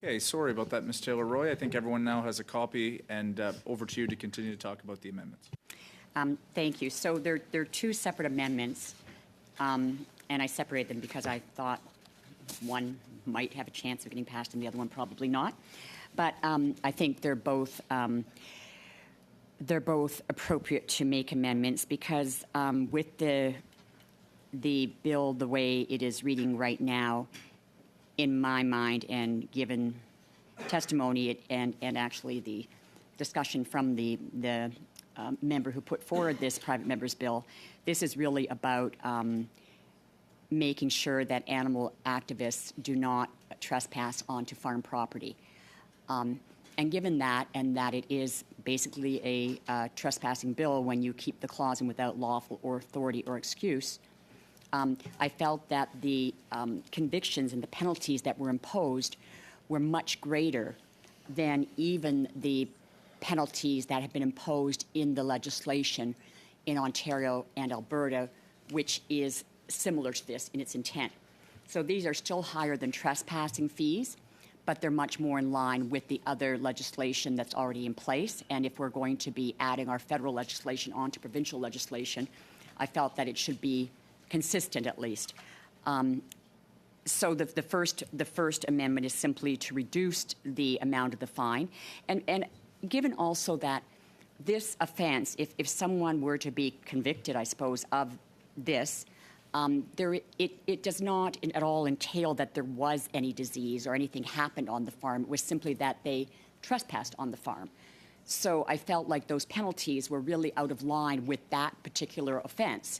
Speaker 2: Okay, sorry about that, Ms. Taylor-Roy. I think everyone now has a copy, and over to you to continue to talk about the amendments.
Speaker 7: Thank you. So there are two separate amendments, and I separate them because I thought one might have a chance of getting passed and the other one probably not. But I think they're both appropriate to make amendments because with the bill the way it is reading right now, in my mind, and given testimony and actually the discussion from the member who put forward this private member's bill, this is really about making sure that animal activists do not trespass onto farm property. And given that, and that it is basically a trespassing bill when you keep the clause in without lawful or authority or excuse, I felt that the convictions and the penalties that were imposed were much greater than even the penalties that have been imposed in the legislation in Ontario and Alberta, which is similar to this in its intent. So these are still higher than trespassing fees, but they're much more in line with the other legislation that's already in place. And if we're going to be adding our federal legislation onto provincial legislation, I felt that it should be consistent at least. So the first amendment is simply to reduce the amount of the fine. And given also that this offense, if someone were to be convicted, I suppose, of this, it does not at all entail that there was any disease or anything happened on the farm. It was simply that they trespassed on the farm. So I felt like those penalties were really out of line with that particular offense,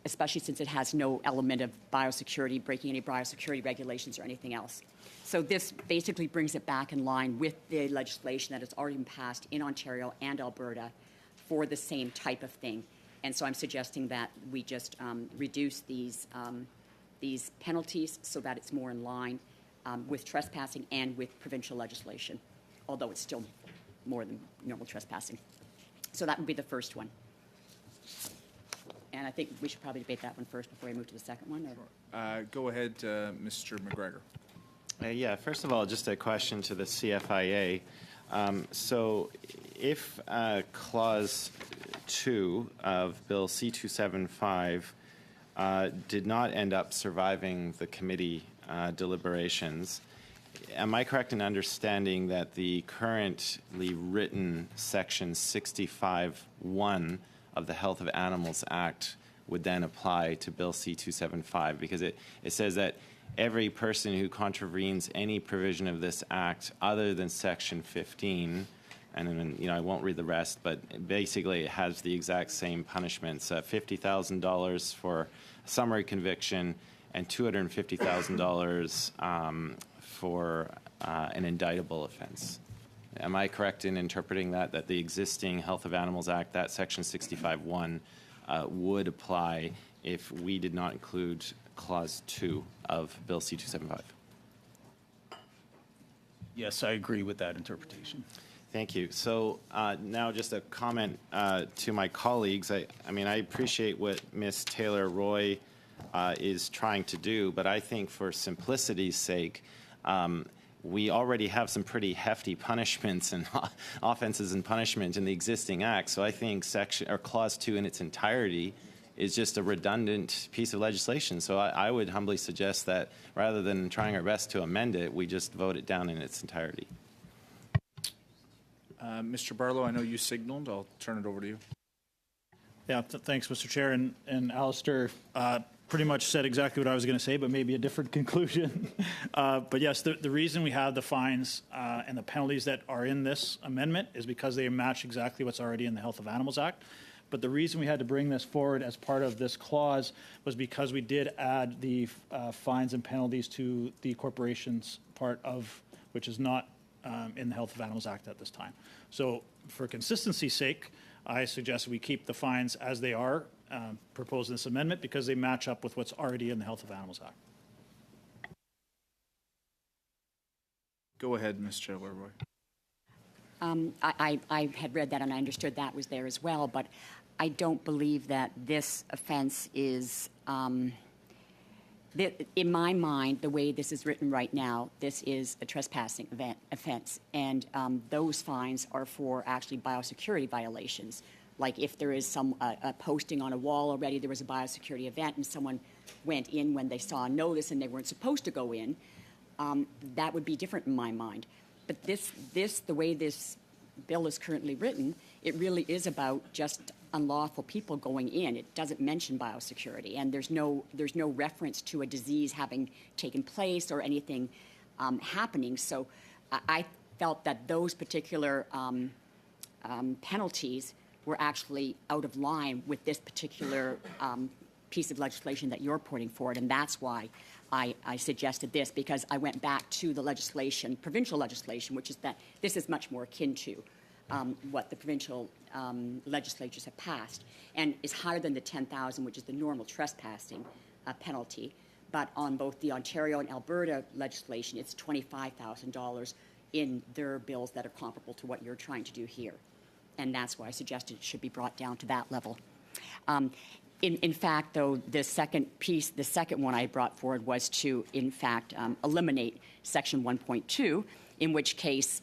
Speaker 7: especially since it has no element of biosecurity, breaking any biosecurity regulations or anything else. So this basically brings it back in line with the legislation that has already been passed in Ontario and Alberta for the same type of thing. And so I'm suggesting that we just reduce these penalties so that it's more in line with trespassing and with provincial legislation, although it's still more than normal trespassing. So that would be the first one. And I think we should probably debate that one first before we move to the second one. Or?
Speaker 2: Go ahead, Mr. McGregor.
Speaker 3: Yeah, first of all, just a question to the CFIA. So if Clause 2 of Bill C-275 did not end up surviving the committee deliberations, am I correct in understanding that the currently written Section 65(1) of the Health of Animals Act would then apply to Bill C-275? Because it says that every person who contravenes any provision of this act other than Section 15, and then, I won't read the rest, but basically it has the exact same punishments, $50,000 for summary conviction and $250,000 for an indictable offense. Am I correct in interpreting that the existing Health of Animals Act, that Section 65(1), would apply if we did not include Clause 2 of Bill C-275?
Speaker 6: Yes, I agree with that interpretation.
Speaker 3: Thank you. So now just a comment to my colleagues. I appreciate what Ms. Taylor-Roy is trying to do, but I think for simplicity's sake, we already have some pretty hefty punishments and offenses and punishment in the existing act. So I think Clause 2 in its entirety is just a redundant piece of legislation. So I would humbly suggest that rather than trying our best to amend it, we just vote it down in its entirety.
Speaker 2: Mr. Barlow, I know you signaled. I'll turn it over to you.
Speaker 6: Yeah, thanks, Mr. Chair. And Alistair pretty much said exactly what I was going to say, but maybe a different conclusion. But yes, the reason we have the fines and the penalties that are in this amendment is because they match exactly what's already in the Health of Animals Act. But the reason we had to bring this forward as part of this clause was because we did add the fines and penalties to the corporations part of, which is not in the Health of Animals Act at this time. So for consistency's sake, I suggest we keep the fines as they are proposed in this amendment because they match up with what's already in the Health of Animals Act.
Speaker 2: Go ahead, Ms. Taylor-Roy.
Speaker 7: I had read that and I understood that was there as well, but I don't believe that this offense is In my mind, the way this is written right now, this is a trespassing offense, and those fines are for actually biosecurity violations. Like if there is a posting on a wall already, there was a biosecurity event, and someone went in when they saw a notice and they weren't supposed to go in, that would be different in my mind. But the way this bill is currently written, it really is about just unlawful people going in. It doesn't mention biosecurity, and there's no reference to a disease having taken place or anything happening. So I felt that those particular penalties were actually out of line with this particular piece of legislation that you're putting forward, and that's why I suggested this, because I went back to the legislation, provincial legislation, which is that this is much more akin to what the provincial legislatures have passed, and is higher than the $10,000, which is the normal trespassing penalty. But on both the Ontario and Alberta legislation, it's $25,000 in their bills that are comparable to what you're trying to do here. And that's why I suggested it should be brought down to that level. In fact, though, the second one I brought forward was to, in fact, eliminate Section 1.2, in which case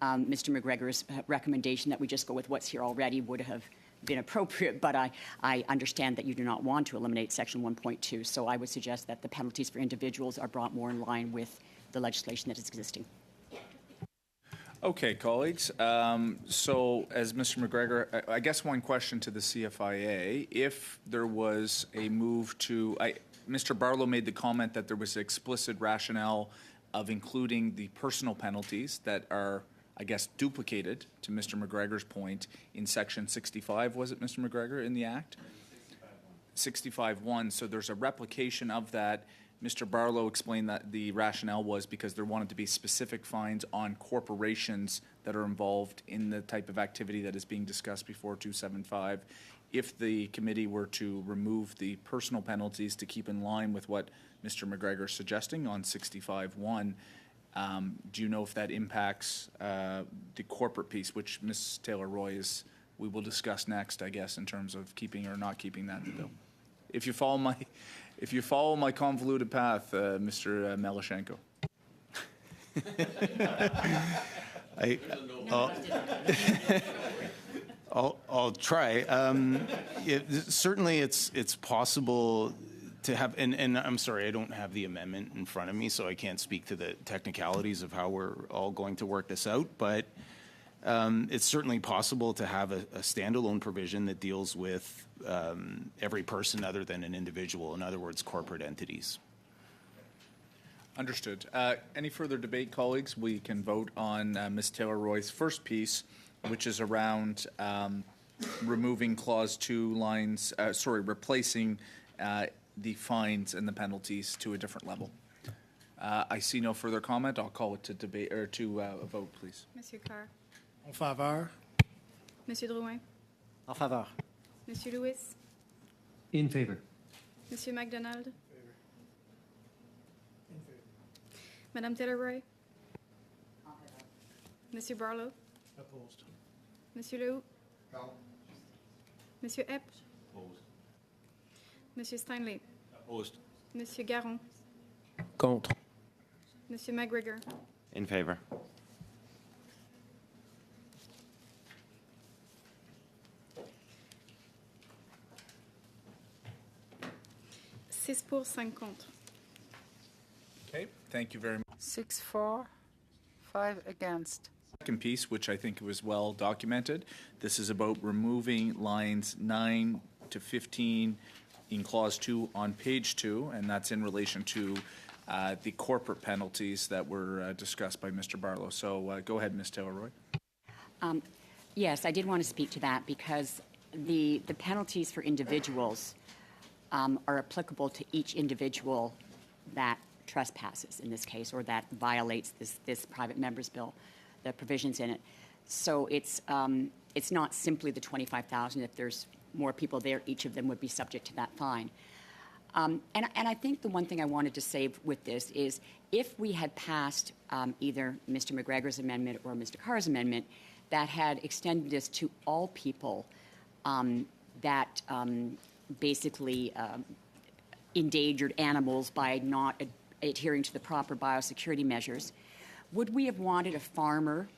Speaker 7: Mr. McGregor's recommendation that we just go with what's here already would have been appropriate, but I understand that you do not want to eliminate Section 1.2, so I would suggest that the penalties for individuals are brought more in line with the legislation that is existing.
Speaker 2: Okay, colleagues. So, as Mr. McGregor, I guess one question to the CFIA: if there was a move to, Mr. Barlow made the comment that there was explicit rationale of including the personal penalties that are, I guess, duplicated, to Mr. McGregor's point, in Section 65, was it, Mr. McGregor, in the Act? 65.1. So there's a replication of that. Mr. Barlow explained that the rationale was because there wanted to be specific fines on corporations that are involved in the type of activity that is being discussed before 275. If the committee were to remove the personal penalties to keep in line with what Mr. McGregor is suggesting on 65.1, do you know if that impacts the corporate piece, which Ms. Taylor-Roy we will discuss next, I guess, in terms of keeping or not keeping that in the bill? If you follow my convoluted path, Mr. Melashenko.
Speaker 9: I'll try. Certainly, it's possible to have, and I'm sorry, I don't have the amendment in front of me, so I can't speak to the technicalities of how we're all going to work this out, but it's certainly possible to have a standalone provision that deals with every person other than an individual, in other words, corporate entities.
Speaker 2: Understood. Any further debate, colleagues? We can vote on Ms. Taylor-Roy's first piece, which is around removing Clause 2 lines, replacing the fines and the penalties to a different level. I see no further comment. I'll call it to debate or to a vote, please.
Speaker 10: Monsieur Carr.
Speaker 12: En faveur.
Speaker 10: Monsieur Drouin.
Speaker 4: En faveur.
Speaker 10: Monsieur Lewis.
Speaker 11: In favor.
Speaker 10: Monsieur MacDonald. Madame Taylor-Roy. Monsieur Barlow.
Speaker 12: Opposed.
Speaker 10: Monsieur Lehoux.
Speaker 15: No.
Speaker 10: Monsieur Epp.
Speaker 14: Opposed.
Speaker 10: Monsieur Steinley.
Speaker 14: Opposed.
Speaker 10: Monsieur Garon.
Speaker 11: Contre.
Speaker 10: Monsieur McGregor.
Speaker 3: In favor.
Speaker 10: Six pour, 5 contre.
Speaker 2: Okay, thank you very much.
Speaker 16: 6 for, 5 against.
Speaker 2: Second piece, which I think was well documented. This is about removing lines 9 to 15 in Clause 2 on page 2, and that's in relation to the corporate penalties that were discussed by Mr. Barlow. So go ahead, Ms. Taylor-Roy.
Speaker 7: Yes, I did want to speak to that because the penalties for individuals are applicable to each individual that trespasses in this case, or that violates this private member's bill, the provisions in it. So it's not simply the $25,000. If there's more people there, each of them would be subject to that fine. And I think the one thing I wanted to say with this is if we had passed either Mr. McGregor's amendment or Mr. Carr's amendment that had extended this to all people that basically endangered animals by not adhering to the proper biosecurity measures. Would we have wanted a farmer,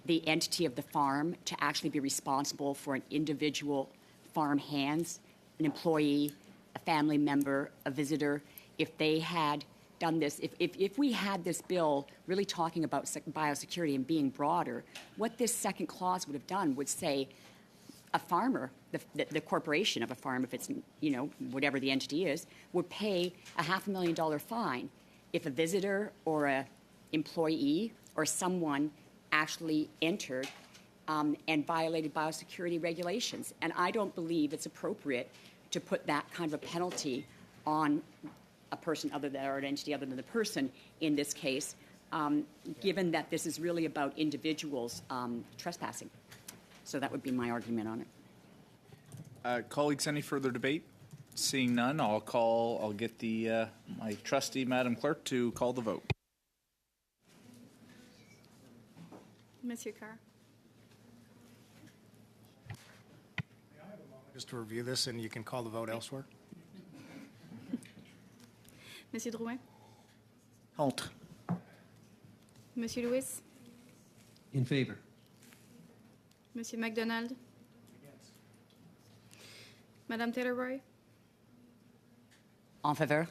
Speaker 7: the entity of the farm, to actually be responsible for an individual farm hands, an employee, a family member, a visitor, if they had done this? If we had this bill really talking about biosecurity and being broader, what this second clause would have done would say a farmer, the corporation of a farm, if it's, you know, whatever the entity is, would pay a $500,000 fine if a visitor or a employee or someone actually entered and violated biosecurity regulations. And I don't believe it's appropriate to put that kind of a penalty on a person other than, or an entity other than the person in this case, given that this is really about individuals trespassing. So that would be my argument on it.
Speaker 2: Colleagues, any further debate? Seeing none, I'll get the my trustee, Madam Clerk, to call the vote.
Speaker 10: Monsieur Carr.
Speaker 12: Just to review this, and you can call the vote elsewhere.
Speaker 10: Monsieur Drouin.
Speaker 11: Contre.
Speaker 10: Monsieur Lewis.
Speaker 11: In favor.
Speaker 10: Monsieur MacDonald. Madame Taylor-Roy.
Speaker 7: En faveur?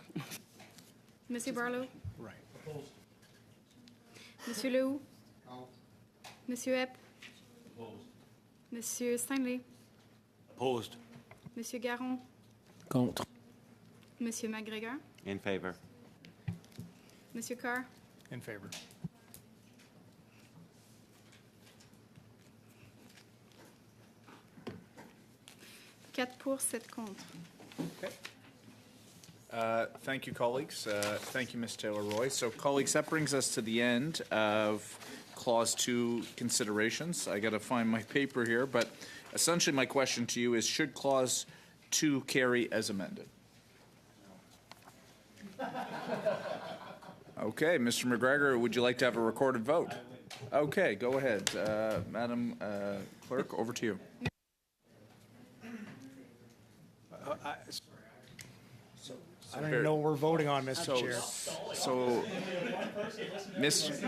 Speaker 10: Monsieur Barlow.
Speaker 12: Right.
Speaker 10: Monsieur Lehoux. Monsieur Epp. Monsieur Stanley.
Speaker 14: Opposed.
Speaker 10: Monsieur Garon.
Speaker 11: Contre.
Speaker 10: Monsieur McGregor.
Speaker 3: In favor.
Speaker 10: Monsieur Carr.
Speaker 12: In favor.
Speaker 10: Quatre pour, 7 contre.
Speaker 2: Thank you, colleagues. Thank you, Ms. Taylor-Roy. So, colleagues, that brings us to the end of Clause 2 considerations. I got to find my paper here, but essentially my question to you is, should Clause 2 carry as amended? Okay, Mr. McGregor, would you like to have a recorded vote? Okay, go ahead. Madam Clerk, over to you.
Speaker 12: I don't even know what we're voting on, Mr. Chair.
Speaker 2: Mr.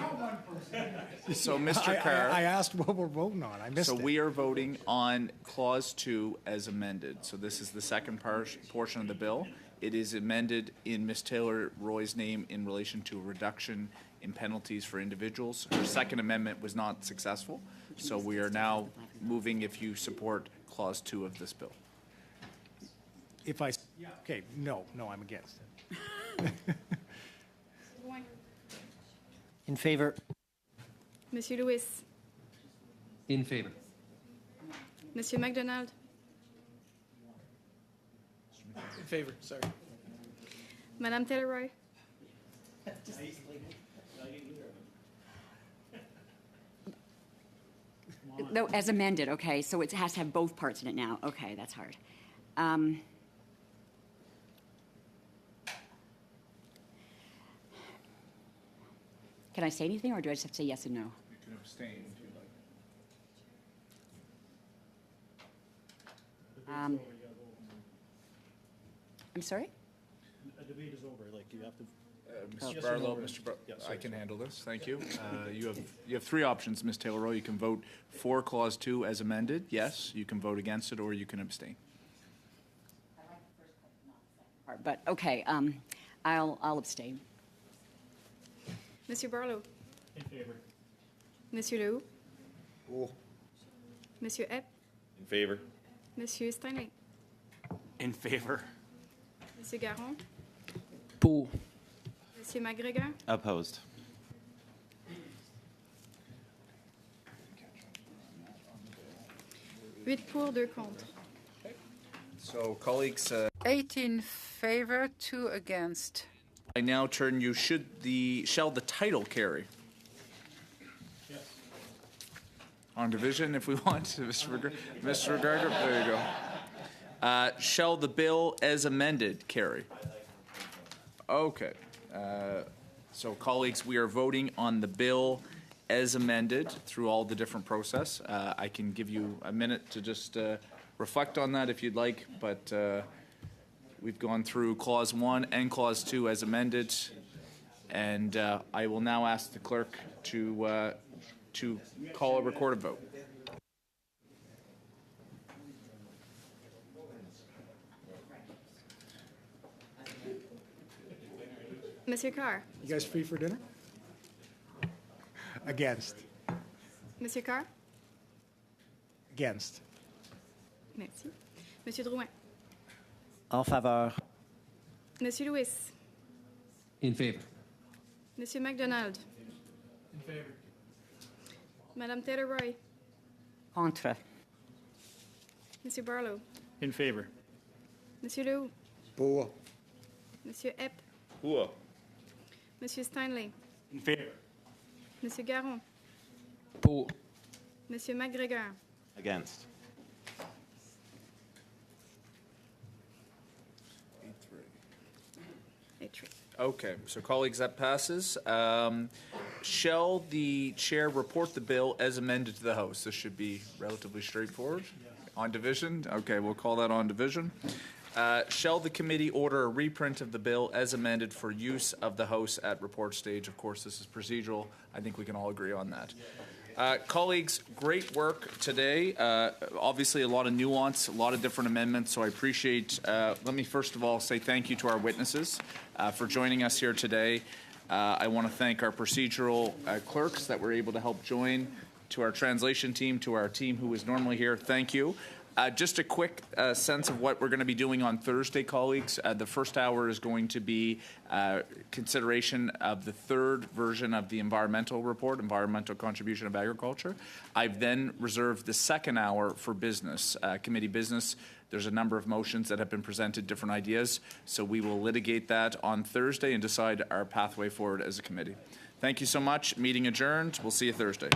Speaker 2: Carr.
Speaker 12: I asked what we're voting on. I missed it.
Speaker 2: So we are voting on Clause 2 as amended. So this is the second portion of the bill. It is amended in Ms. Taylor-Roy's name in relation to a reduction in penalties for individuals. Her second amendment was not successful. So we are now moving if you support Clause 2 of this bill.
Speaker 12: Okay, no, I'm against it.
Speaker 11: In favor.
Speaker 10: Monsieur Lewis.
Speaker 11: In favor.
Speaker 10: Monsieur MacDonald.
Speaker 8: In favor, sorry.
Speaker 10: Madame Taylor-Roy.
Speaker 7: No, as amended, okay. So it has to have both parts in it now. Okay, that's hard. Can I say anything, or do I just have to say yes and no?
Speaker 2: You can abstain if you'd like.
Speaker 7: I'm sorry?
Speaker 6: A debate is over. Like, you have to.
Speaker 2: Mr. Barlow, I can handle this. Thank you. You have three options, Ms. Taylor-Roy. You can vote for Clause 2 as amended. Yes. You can vote against it, or you can abstain.
Speaker 7: But okay, I'll abstain.
Speaker 10: Monsieur Barlow.
Speaker 6: In favor.
Speaker 10: Monsieur Lehoux.
Speaker 15: Oh.
Speaker 10: Monsieur Epp.
Speaker 15: In favor.
Speaker 10: Monsieur Stanley.
Speaker 14: In favor.
Speaker 10: Monsieur Garon.
Speaker 11: Pour.
Speaker 10: Monsieur McGregor.
Speaker 3: Opposed.
Speaker 10: Huit pour, 2 contre.
Speaker 2: So, colleagues,
Speaker 16: 8 in favor, 2 against.
Speaker 2: I now turn you, shall the title carry?
Speaker 6: Yes.
Speaker 2: On division, if we want. Mr. McGregor, there you go. Shall the bill as amended carry? Okay. So, colleagues, we are voting on the bill as amended through all the different process. I can give you a minute to just reflect on that if you'd like, but We've gone through Clause 1 and Clause 2 as amended, and I will now ask the clerk to call a recorded vote.
Speaker 10: Monsieur Carr.
Speaker 12: You guys free for dinner? Against.
Speaker 10: Monsieur Carr.
Speaker 12: Against.
Speaker 10: Merci. Monsieur Drouin.
Speaker 4: En faveur.
Speaker 10: Monsieur Lewis.
Speaker 11: In favor.
Speaker 10: Monsieur MacDonald.
Speaker 8: In favor.
Speaker 10: Madame Taylor-Roy.
Speaker 7: Contre.
Speaker 10: Monsieur Barlow.
Speaker 6: In favor.
Speaker 10: Monsieur Lehoux.
Speaker 15: Pour.
Speaker 10: Monsieur Epp.
Speaker 15: Pour.
Speaker 10: Monsieur Steinley.
Speaker 14: In favor.
Speaker 10: Monsieur Garon.
Speaker 11: Pour.
Speaker 10: Monsieur McGregor.
Speaker 3: Against.
Speaker 10: 8-3.
Speaker 2: Okay, so colleagues, that passes. Shall the chair report the bill as amended to the House? This should be relatively straightforward. On division? Okay, we'll call that on division. Shall the committee order a reprint of the bill as amended for use of the House at report stage? Of course, this is procedural. I think we can all agree on that. Colleagues, great work today. Obviously, a lot of nuance, a lot of different amendments, so I appreciate, let me first of all say thank you to our witnesses for joining us here today. I want to thank our procedural clerks that were able to help join, to our translation team, to our team who is normally here. Thank you. Just a quick sense of what we're going to be doing on Thursday, colleagues. The first hour is going to be consideration of the third version of the environmental report, Environmental Contribution of Agriculture. I've then reserved the second hour for business, committee business. There's a number of motions that have been presented, different ideas, so we will litigate that on Thursday and decide our pathway forward as a committee. Thank you so much. Meeting adjourned. We'll see you Thursday.